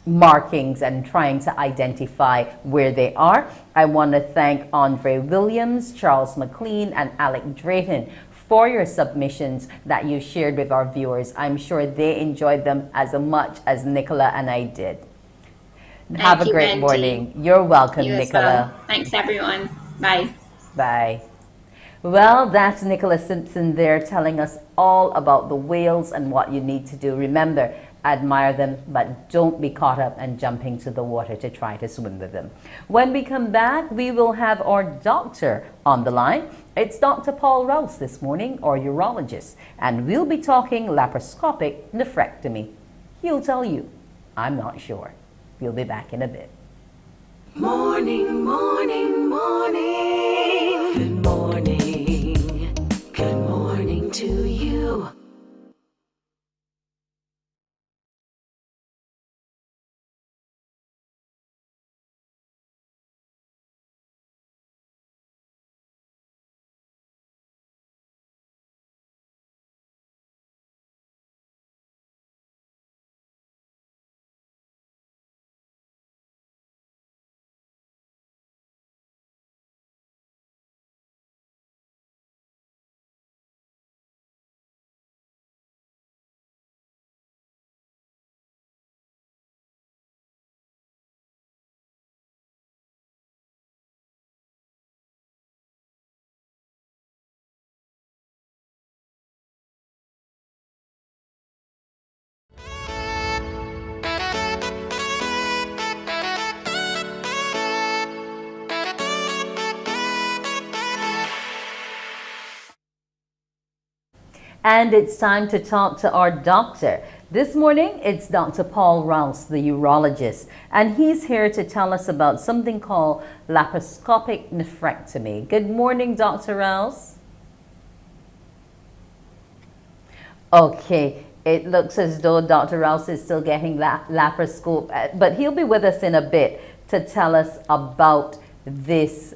markings and trying to identify where they are. I want to thank Andre Williams, Charles McLean, and Alec Drayton for your submissions that you shared with our viewers. I'm sure they enjoyed them as much as Nicola and I did. Have a great morning. You're welcome, Nicola. Well. Thanks, everyone. Bye. Bye. Well, that's Nicola Simpson there telling us all about the whales and what you need to do. Remember, admire them, but don't be caught up and jump into the water to try to swim with them. When we come back, we will have our doctor on the line. It's Dr. Paul Rouse this morning, our urologist, and we'll be talking laparoscopic nephrectomy. He'll tell you. I'm not sure. We'll be back in a bit. Morning, morning, morning. Good morning. Good morning to you. And it's time to talk to our doctor. This morning, it's Dr. Paul Rouse, the urologist, and he's here to tell us about something called laparoscopic nephrectomy. Good morning, Dr. Rouse. Okay, it looks as though Dr. Rouse is still getting laparoscope, but he'll be with us in a bit to tell us about this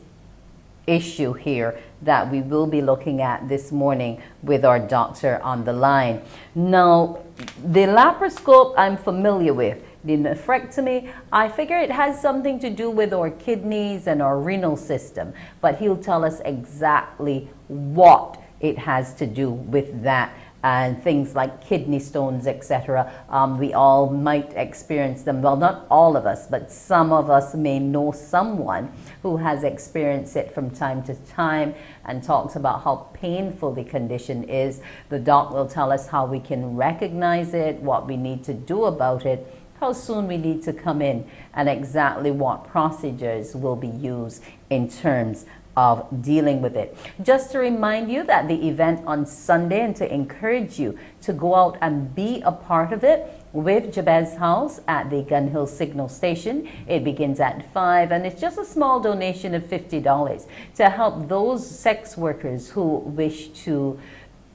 issue here that we will be looking at this morning with our doctor on the line. Now, the laparoscope I'm familiar with. The nephrectomy, I figure it has something to do with our kidneys and our renal system, but he'll tell us exactly what it has to do with that. And things like kidney stones, etc. We all might experience them. Well, not all of us, but some of us may know someone who has experienced it from time to time and talks about how painful the condition is. The doc will tell us how we can recognize it, what we need to do about it, how soon we need to come in, and exactly what procedures will be used in terms of dealing with it. Just to remind you that the event on Sunday, and to encourage you to go out and be a part of it with Jabez House at the Gun Hill Signal Station. It begins at 5, and it's just a small donation of $50 to help those sex workers who wish to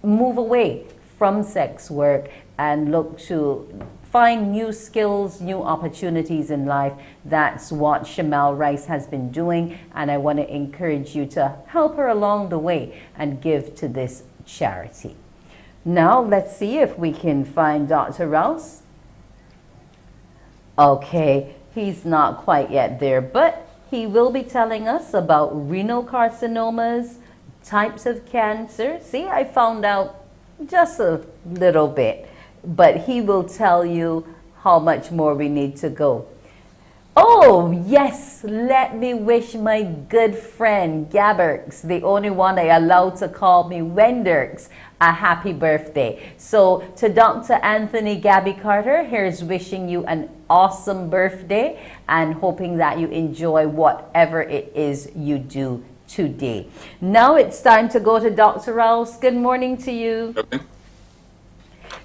move away from sex work and look to find new skills, new opportunities in life. That's what Shamal Rice has been doing, and I want to encourage you to help her along the way and give to this charity. Now, let's see if we can find Dr. Rouse. Okay, he's not quite yet there, but he will be telling us about renal carcinomas, types of cancer. See, I found out just a little bit, but he will tell you how much more we need to go. Oh, yes, let me wish my good friend Gabberks, the only one I allowed to call me Wenderks, a happy birthday. So to Dr. Anthony Gabby Carter, here's wishing you an awesome birthday and hoping that you enjoy whatever it is you do today. Now it's time to go to Dr. Rouse. Good morning to you. Okay.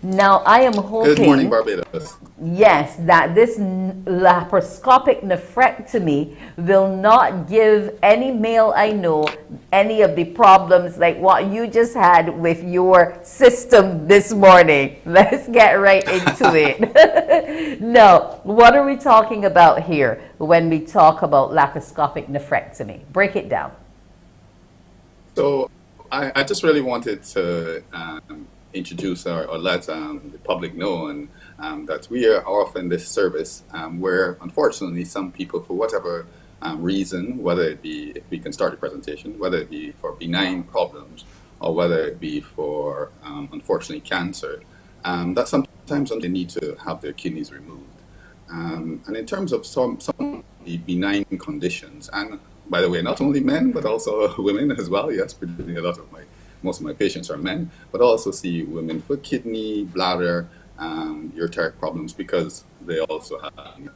Now, I am hoping, Good morning, Barbados. yes, that this laparoscopic nephrectomy will not give any male I know any of the problems like what you just had with your system this morning. Let's get right into it. Now, what are we talking about here when we talk about laparoscopic nephrectomy? Break it down. So I just really wanted to introduce or let the public know that we are offering this service where unfortunately some people, for whatever reason, whether it be, if we can start the presentation, whether it be for benign problems or whether it be for unfortunately cancer, that sometimes they need to have their kidneys removed. And in terms of some of the benign conditions, and by the way, not only men, but also women as well. Yes, most of my patients are men, but I also see women for kidney, bladder, ureteric problems because they also have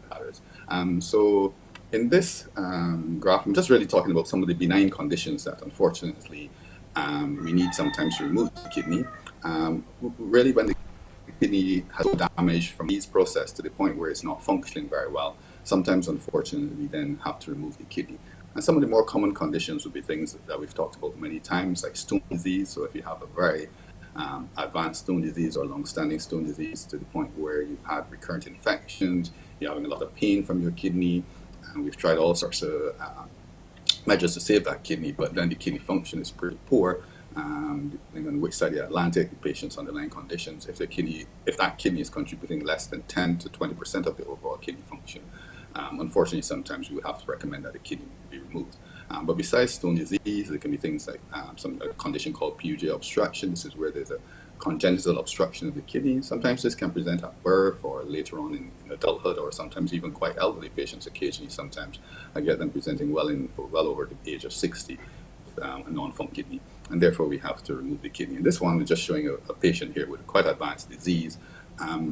bladders. So in this graph, I'm just really talking about some of the benign conditions that unfortunately we need sometimes to remove the kidney. Really when the kidney has damage from disease process to the point where it's not functioning very well, sometimes unfortunately we then have to remove the kidney. And some of the more common conditions would be things that we've talked about many times, like stone disease. So if you have a very advanced stone disease or long-standing stone disease to the point where you've had recurrent infections, you're having a lot of pain from your kidney, and we've tried all sorts of measures to save that kidney, but then the kidney function is pretty poor. Depending on which side of the Atlantic, the patient's underlying conditions, if that kidney is contributing less than 10 to 20% of the overall kidney function, unfortunately, sometimes we would have to recommend that the kidney be removed. But besides stone disease, there can be things like a condition called PUJ obstruction. This is where there's a congenital obstruction of the kidney. Sometimes this can present at birth or later on in adulthood, or sometimes even quite elderly patients. Occasionally, sometimes I get them presenting well over the age of 60 with a non-functioning kidney, and therefore we have to remove the kidney. And this one is just showing a patient here with quite advanced disease.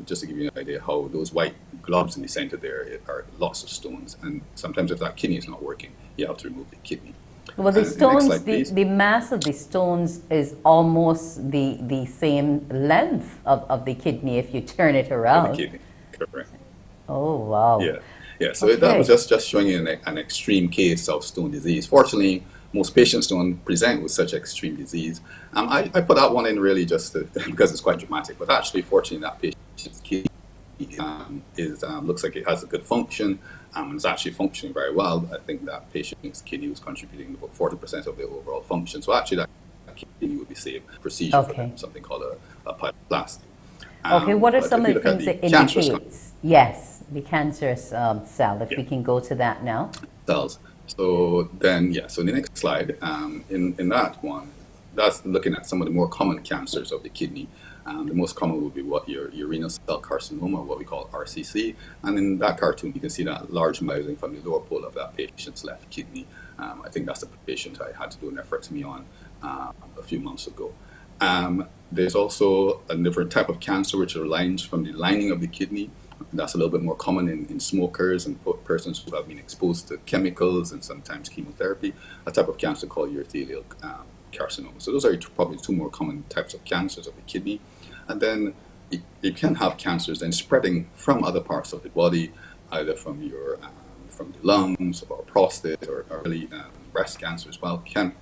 Just to give you an idea how those white globs in the center there are lots of stones, and sometimes if that kidney is not working, you have to remove the kidney. Well, the stones, the mass of the stones is almost the same length of the kidney if you turn it around. The kidney, correct. Oh, wow. Yeah. So that was just showing you an extreme case of stone disease. Fortunately, most patients don't present with such extreme disease. I put that one in really just because it's quite dramatic, but actually, fortunately, that patient's kidney looks like it has a good function and it's actually functioning very well. I think that patient's kidney was contributing about 40% of the overall function. So actually, that kidney would be saved. Procedure for them, something called a pyeloplasty. Okay, what are some of the things it indicates? Yes, the cancerous cell, if we can go to that now. Cells. So then, so the next slide, in that one, that's looking at some of the more common cancers of the kidney. The most common would be your renal cell carcinoma, what we call RCC. And in that cartoon, you can see that large mouthing from the lower pole of that patient's left kidney. I think that's the patient I had to do a nephrectomy on a few months ago. There's also a different type of cancer, which are lines from the lining of the kidney. That's a little bit more common in smokers and persons who have been exposed to chemicals and sometimes chemotherapy, a type of cancer called urothelial carcinoma. So those are probably two more common types of cancers of the kidney. And then you can have cancers then spreading from other parts of the body, either from from the lungs or prostate or early breast cancer as well, can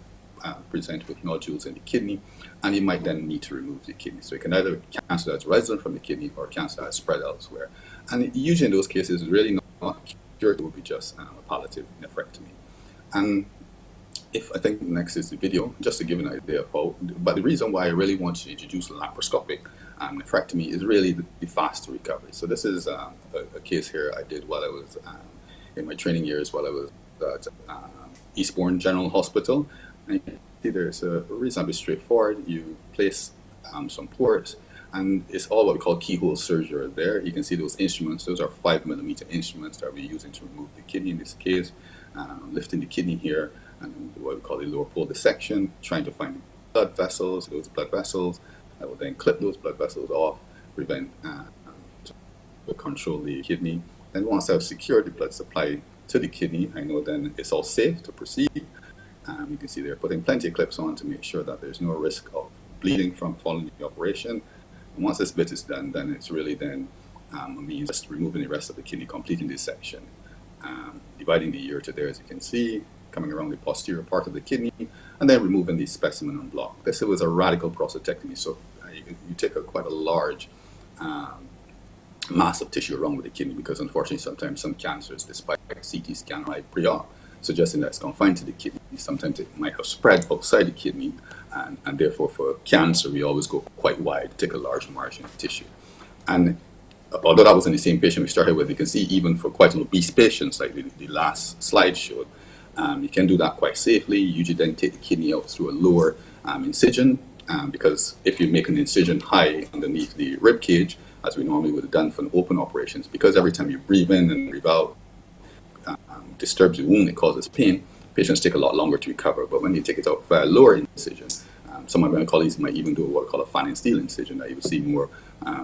present with nodules in the kidney, and you might then need to remove the kidney. So it can either be cancer that's resident from the kidney or cancer that's spread elsewhere. And usually in those cases, it's really not cured, it would be just a palliative nephrectomy. And I think next is the video, just to give an idea of how, but the reason why I really want to introduce laparoscopic nephrectomy is really the faster recovery. So this is a case here I did while I was in my training years while I was at Eastbourne General Hospital. And you see there's a reasonably straightforward. You place some ports, and it's all what we call keyhole surgery there. You can see those instruments. Those are 5mm instruments that we're using to remove the kidney in this case. Lifting the kidney here, and what we call the lower pole dissection, trying to find blood vessels. Those blood vessels, I will then clip those blood vessels off, prevent to control the kidney. Then once I've secured the blood supply to the kidney, I know then it's all safe to proceed. You can see they're putting plenty of clips on to make sure that there's no risk of bleeding from following the operation. And once this bit is done, then it's really then means just removing the rest of the kidney, completing this section, dividing the ureter there, as you can see, coming around the posterior part of the kidney, and then removing the specimen on block. This was a radical prostatectomy, so you take quite a large mass of tissue around with the kidney, because unfortunately sometimes some cancers, despite CT scan or pre-op, suggesting that it's confined to the kidney, sometimes it might have spread outside the kidney, and therefore for cancer we always go quite wide, take a large margin of tissue. And although that was in the same patient we started with, you can see even for quite an obese patients, like the last slide showed, you can do that quite safely. You usually then take the kidney out through a lower incision, because if you make an incision high underneath the rib cage, as we normally would have done for an open operations, because every time you breathe in and breathe out disturbs the wound, it causes pain, patients take a lot longer to recover. But when you take it out via lower incision, some of my colleagues might even do what we call a fan and steel incision, that you would see more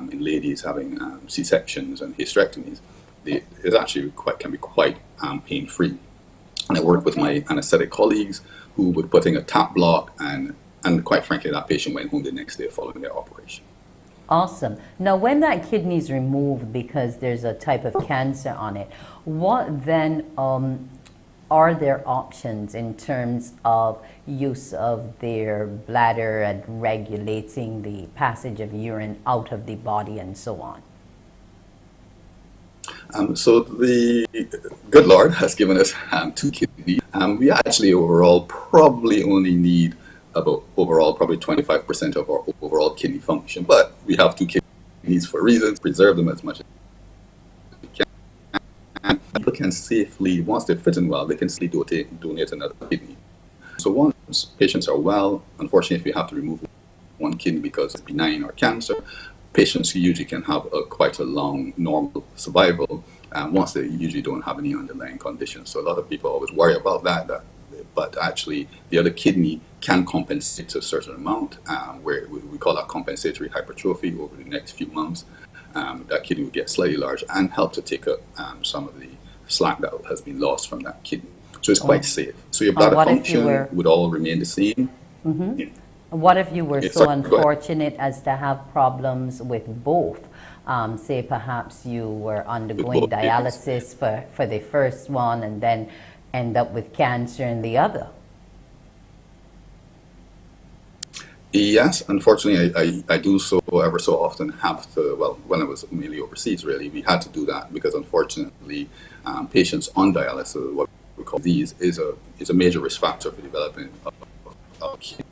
in ladies having C-sections and hysterectomies. It actually can be quite pain-free. And I worked with my anesthetic colleagues who would put in a tap block, and quite frankly, that patient went home the next day following their operation. Awesome. Now, when that kidney is removed because there's a type of cancer on it, what then are their options in terms of use of their bladder and regulating the passage of urine out of the body and so on? So the good Lord has given us 2 kidneys. We actually overall probably only need about probably 25% of our overall kidney function, but we have 2 kidneys for reasons, preserve them as much as we can. And people can safely, once they're fit and well, they can safely donate another kidney. So once patients are well, unfortunately if we have to remove one kidney because it's benign or cancer, patients usually can have quite a long normal survival once they usually don't have any underlying conditions. So a lot of people always worry about that, but actually the other kidney can compensate to a certain amount, where we call that compensatory hypertrophy over the next few months. That kidney will get slightly larger and help to take up some of the slack that has been lost from that kidney. So it's quite safe. So your bladder function would all remain the same. Mm-hmm. Yeah. What if you were so unfortunate as to have problems with both? Say perhaps you were undergoing dialysis for the first one and then end up with cancer in the other? Yes, unfortunately I do so ever so often have to, well, when I was mainly overseas really, we had to do that because unfortunately patients on dialysis, what we call disease, is a major risk factor for developing of kidney.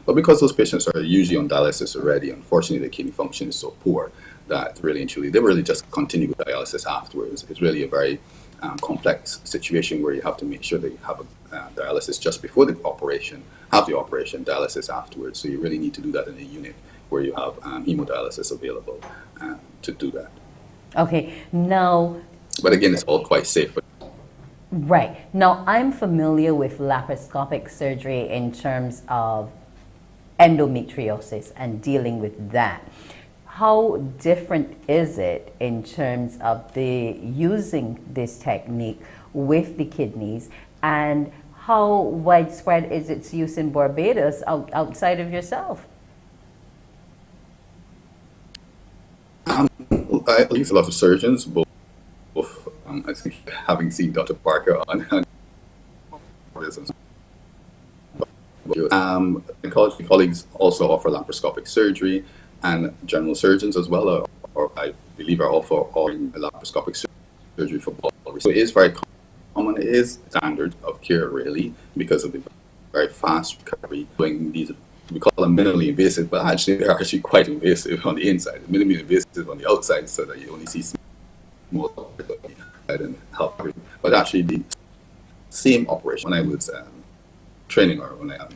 But because those patients are usually on dialysis already, unfortunately the kidney function is so poor that really and truly they really just continue with dialysis afterwards. It's really a very complex situation where you have to make sure that you have a dialysis just before the operation, have the operation, dialysis afterwards. So you really need to do that in a unit where you have hemodialysis available to do that. Okay, now... But again, it's all quite safe. Right. Now, I'm familiar with laparoscopic surgery in terms of endometriosis and dealing with that. How different is it in terms of using this technique with the kidneys, and how widespread is its use in Barbados outside of yourself? I use a lot of surgeons, both I think having seen Dr. Parker on colleagues also offer laparoscopic surgery, and general surgeons as well, or I believe are also offering laparoscopic surgery for all. So it is very common, it is standard of care really, because of the very fast recovery. Doing these, we call them minimally invasive, but actually they're actually quite invasive on the inside, minimally invasive on the outside, so that you only see small and help. But actually the same operation, when I was training, or when I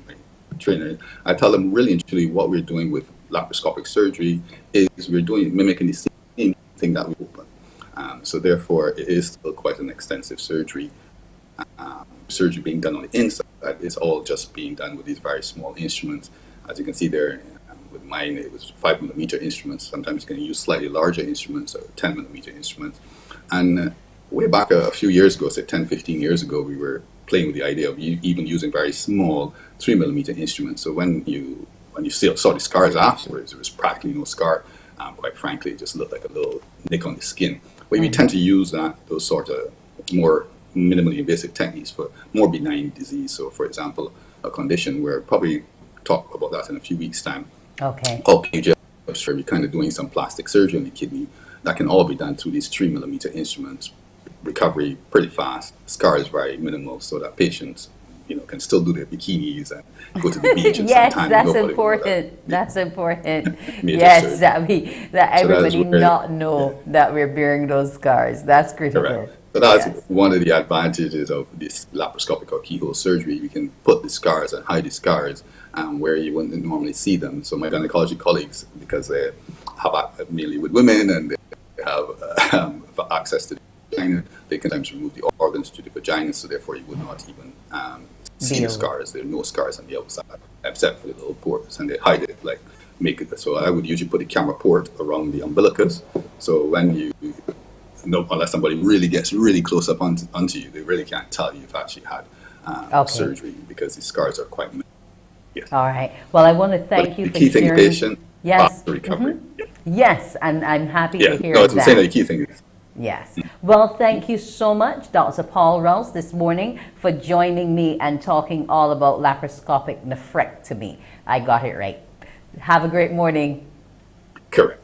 trainer, I tell them really and truly what we're doing with laparoscopic surgery is we're mimicking the same thing that we open. So therefore, it is still quite an extensive surgery. Surgery being done on the inside is all just being done with these very small instruments. As you can see there, with mine, it was 5mm instruments. Sometimes you can use slightly larger instruments or 10mm instruments. And way back a few years ago, say 10, 15 years ago, we were playing with the idea of even using very small 3mm instruments. So when you saw the scars afterwards, there was practically no scar. Quite frankly, it just looked like a little nick on the skin. But we tend to use those sort of more minimally invasive techniques for more benign disease. So, for example, a condition where probably talk about that in a few weeks' time. Okay. Called PGF, where we're kind of doing some plastic surgery on the kidney. That can all be done through these 3mm instruments. Recovery pretty fast. Scars very minimal, so that patients, can still do their bikinis and go to the beach. And yes, sometimes that's important. That's important. Major Yes, surgery. that everybody So that is not know that we're bearing those scars. That's critical. Correct. So that's one of the advantages of this laparoscopic or keyhole surgery. We can put the scars and hide the scars where you wouldn't normally see them. So my gynecology colleagues, because they have mainly with women and they have access to the vagina, they can sometimes remove the organs to the vagina, so therefore you would not even see the scars. There are no scars on the outside except for the little ports, and they hide it, make it. So I would usually put a camera port around the umbilicus, so when unless somebody really gets really close up onto you, they really can't tell you've actually had surgery, because the scars are quite minimal. Yes. All right. Well, I want to thank you the for key thing, sharing. patient, Yes. recovery. Yes, and I'm happy to hear I'm saying that the that. key thing is. Yes. Well, thank you so much, Dr. Paul Rouse, this morning for joining me and talking all about laparoscopic nephrectomy. I got it right. Have a great morning. Correct.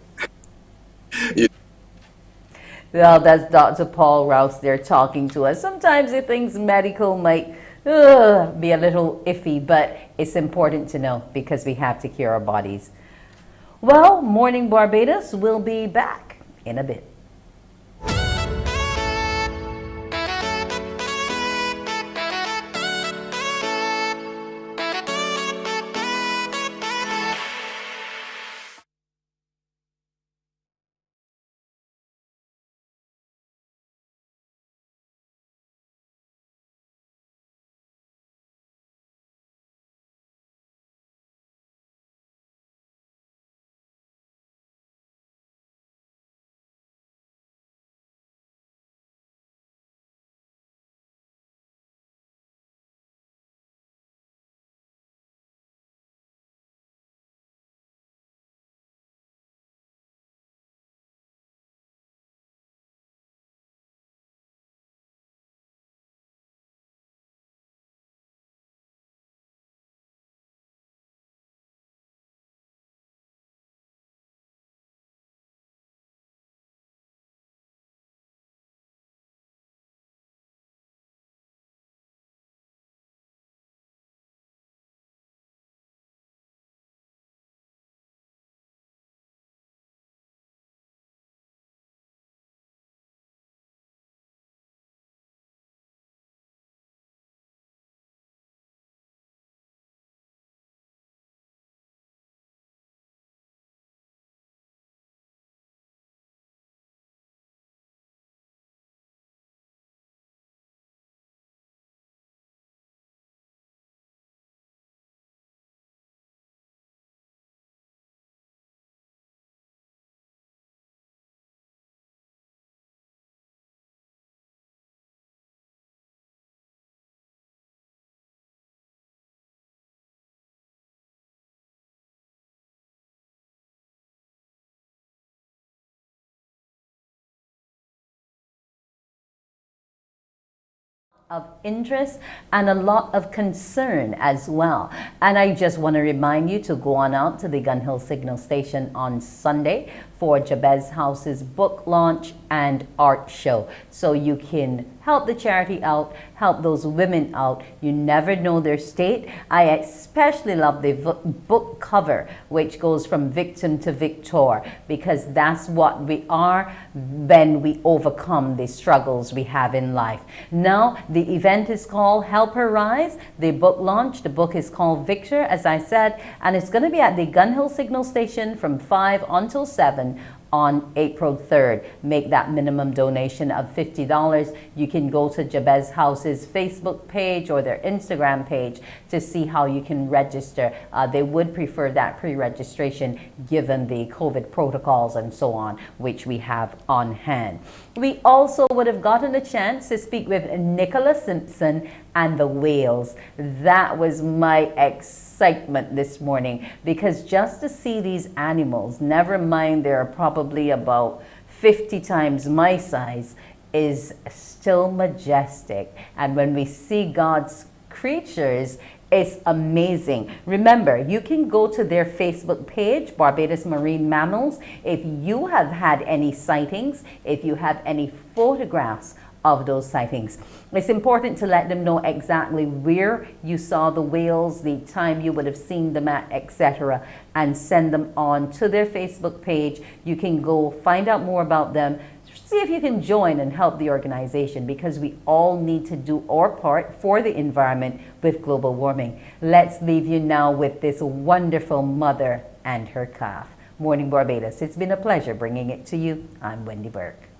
Well, that's Dr. Paul Rouse there talking to us. Sometimes the things medical might be a little iffy, but it's important to know because we have to cure our bodies. Well, Morning Barbados will be back in a bit. Of interest and a lot of concern as well. And I just want to remind you to go on out to the Gun Hill Signal Station on Sunday for Jabez House's book launch and art show, so you can help the charity out, help those women out. You never know their state. I especially love the book cover, which goes from victim to victor, because that's what we are when we overcome the struggles we have in life. Now, the event is called Help Her Rise. The book launch, the book is called Victor, as I said, and it's going to be at the Gun Hill Signal Station from 5 until 7 on April 3rd. Make that minimum donation of $50. You can go to Jabez House's Facebook page or their Instagram page to see how you can register. They would prefer that pre-registration given the COVID protocols and so on, which we have on hand. We also would have gotten a chance to speak with Nicola Simpson and the whales. That was my excitement this morning, because just to see these animals, never mind they're probably about 50 times my size, is still majestic. And when we see God's creatures, it's amazing. Remember, you can go to their Facebook page, Barbados Marine Mammals, if you have had any sightings, if you have any photographs of those sightings. It's important to let them know exactly where you saw the whales, the time you would have seen them at, etc., and send them on to their Facebook page. You can go find out more about them, see if you can join and help the organization, because we all need to do our part for the environment with global warming. Let's leave you now with this wonderful mother and her calf. Morning Barbados. It's been a pleasure bringing it to you. I'm Wendy Burke.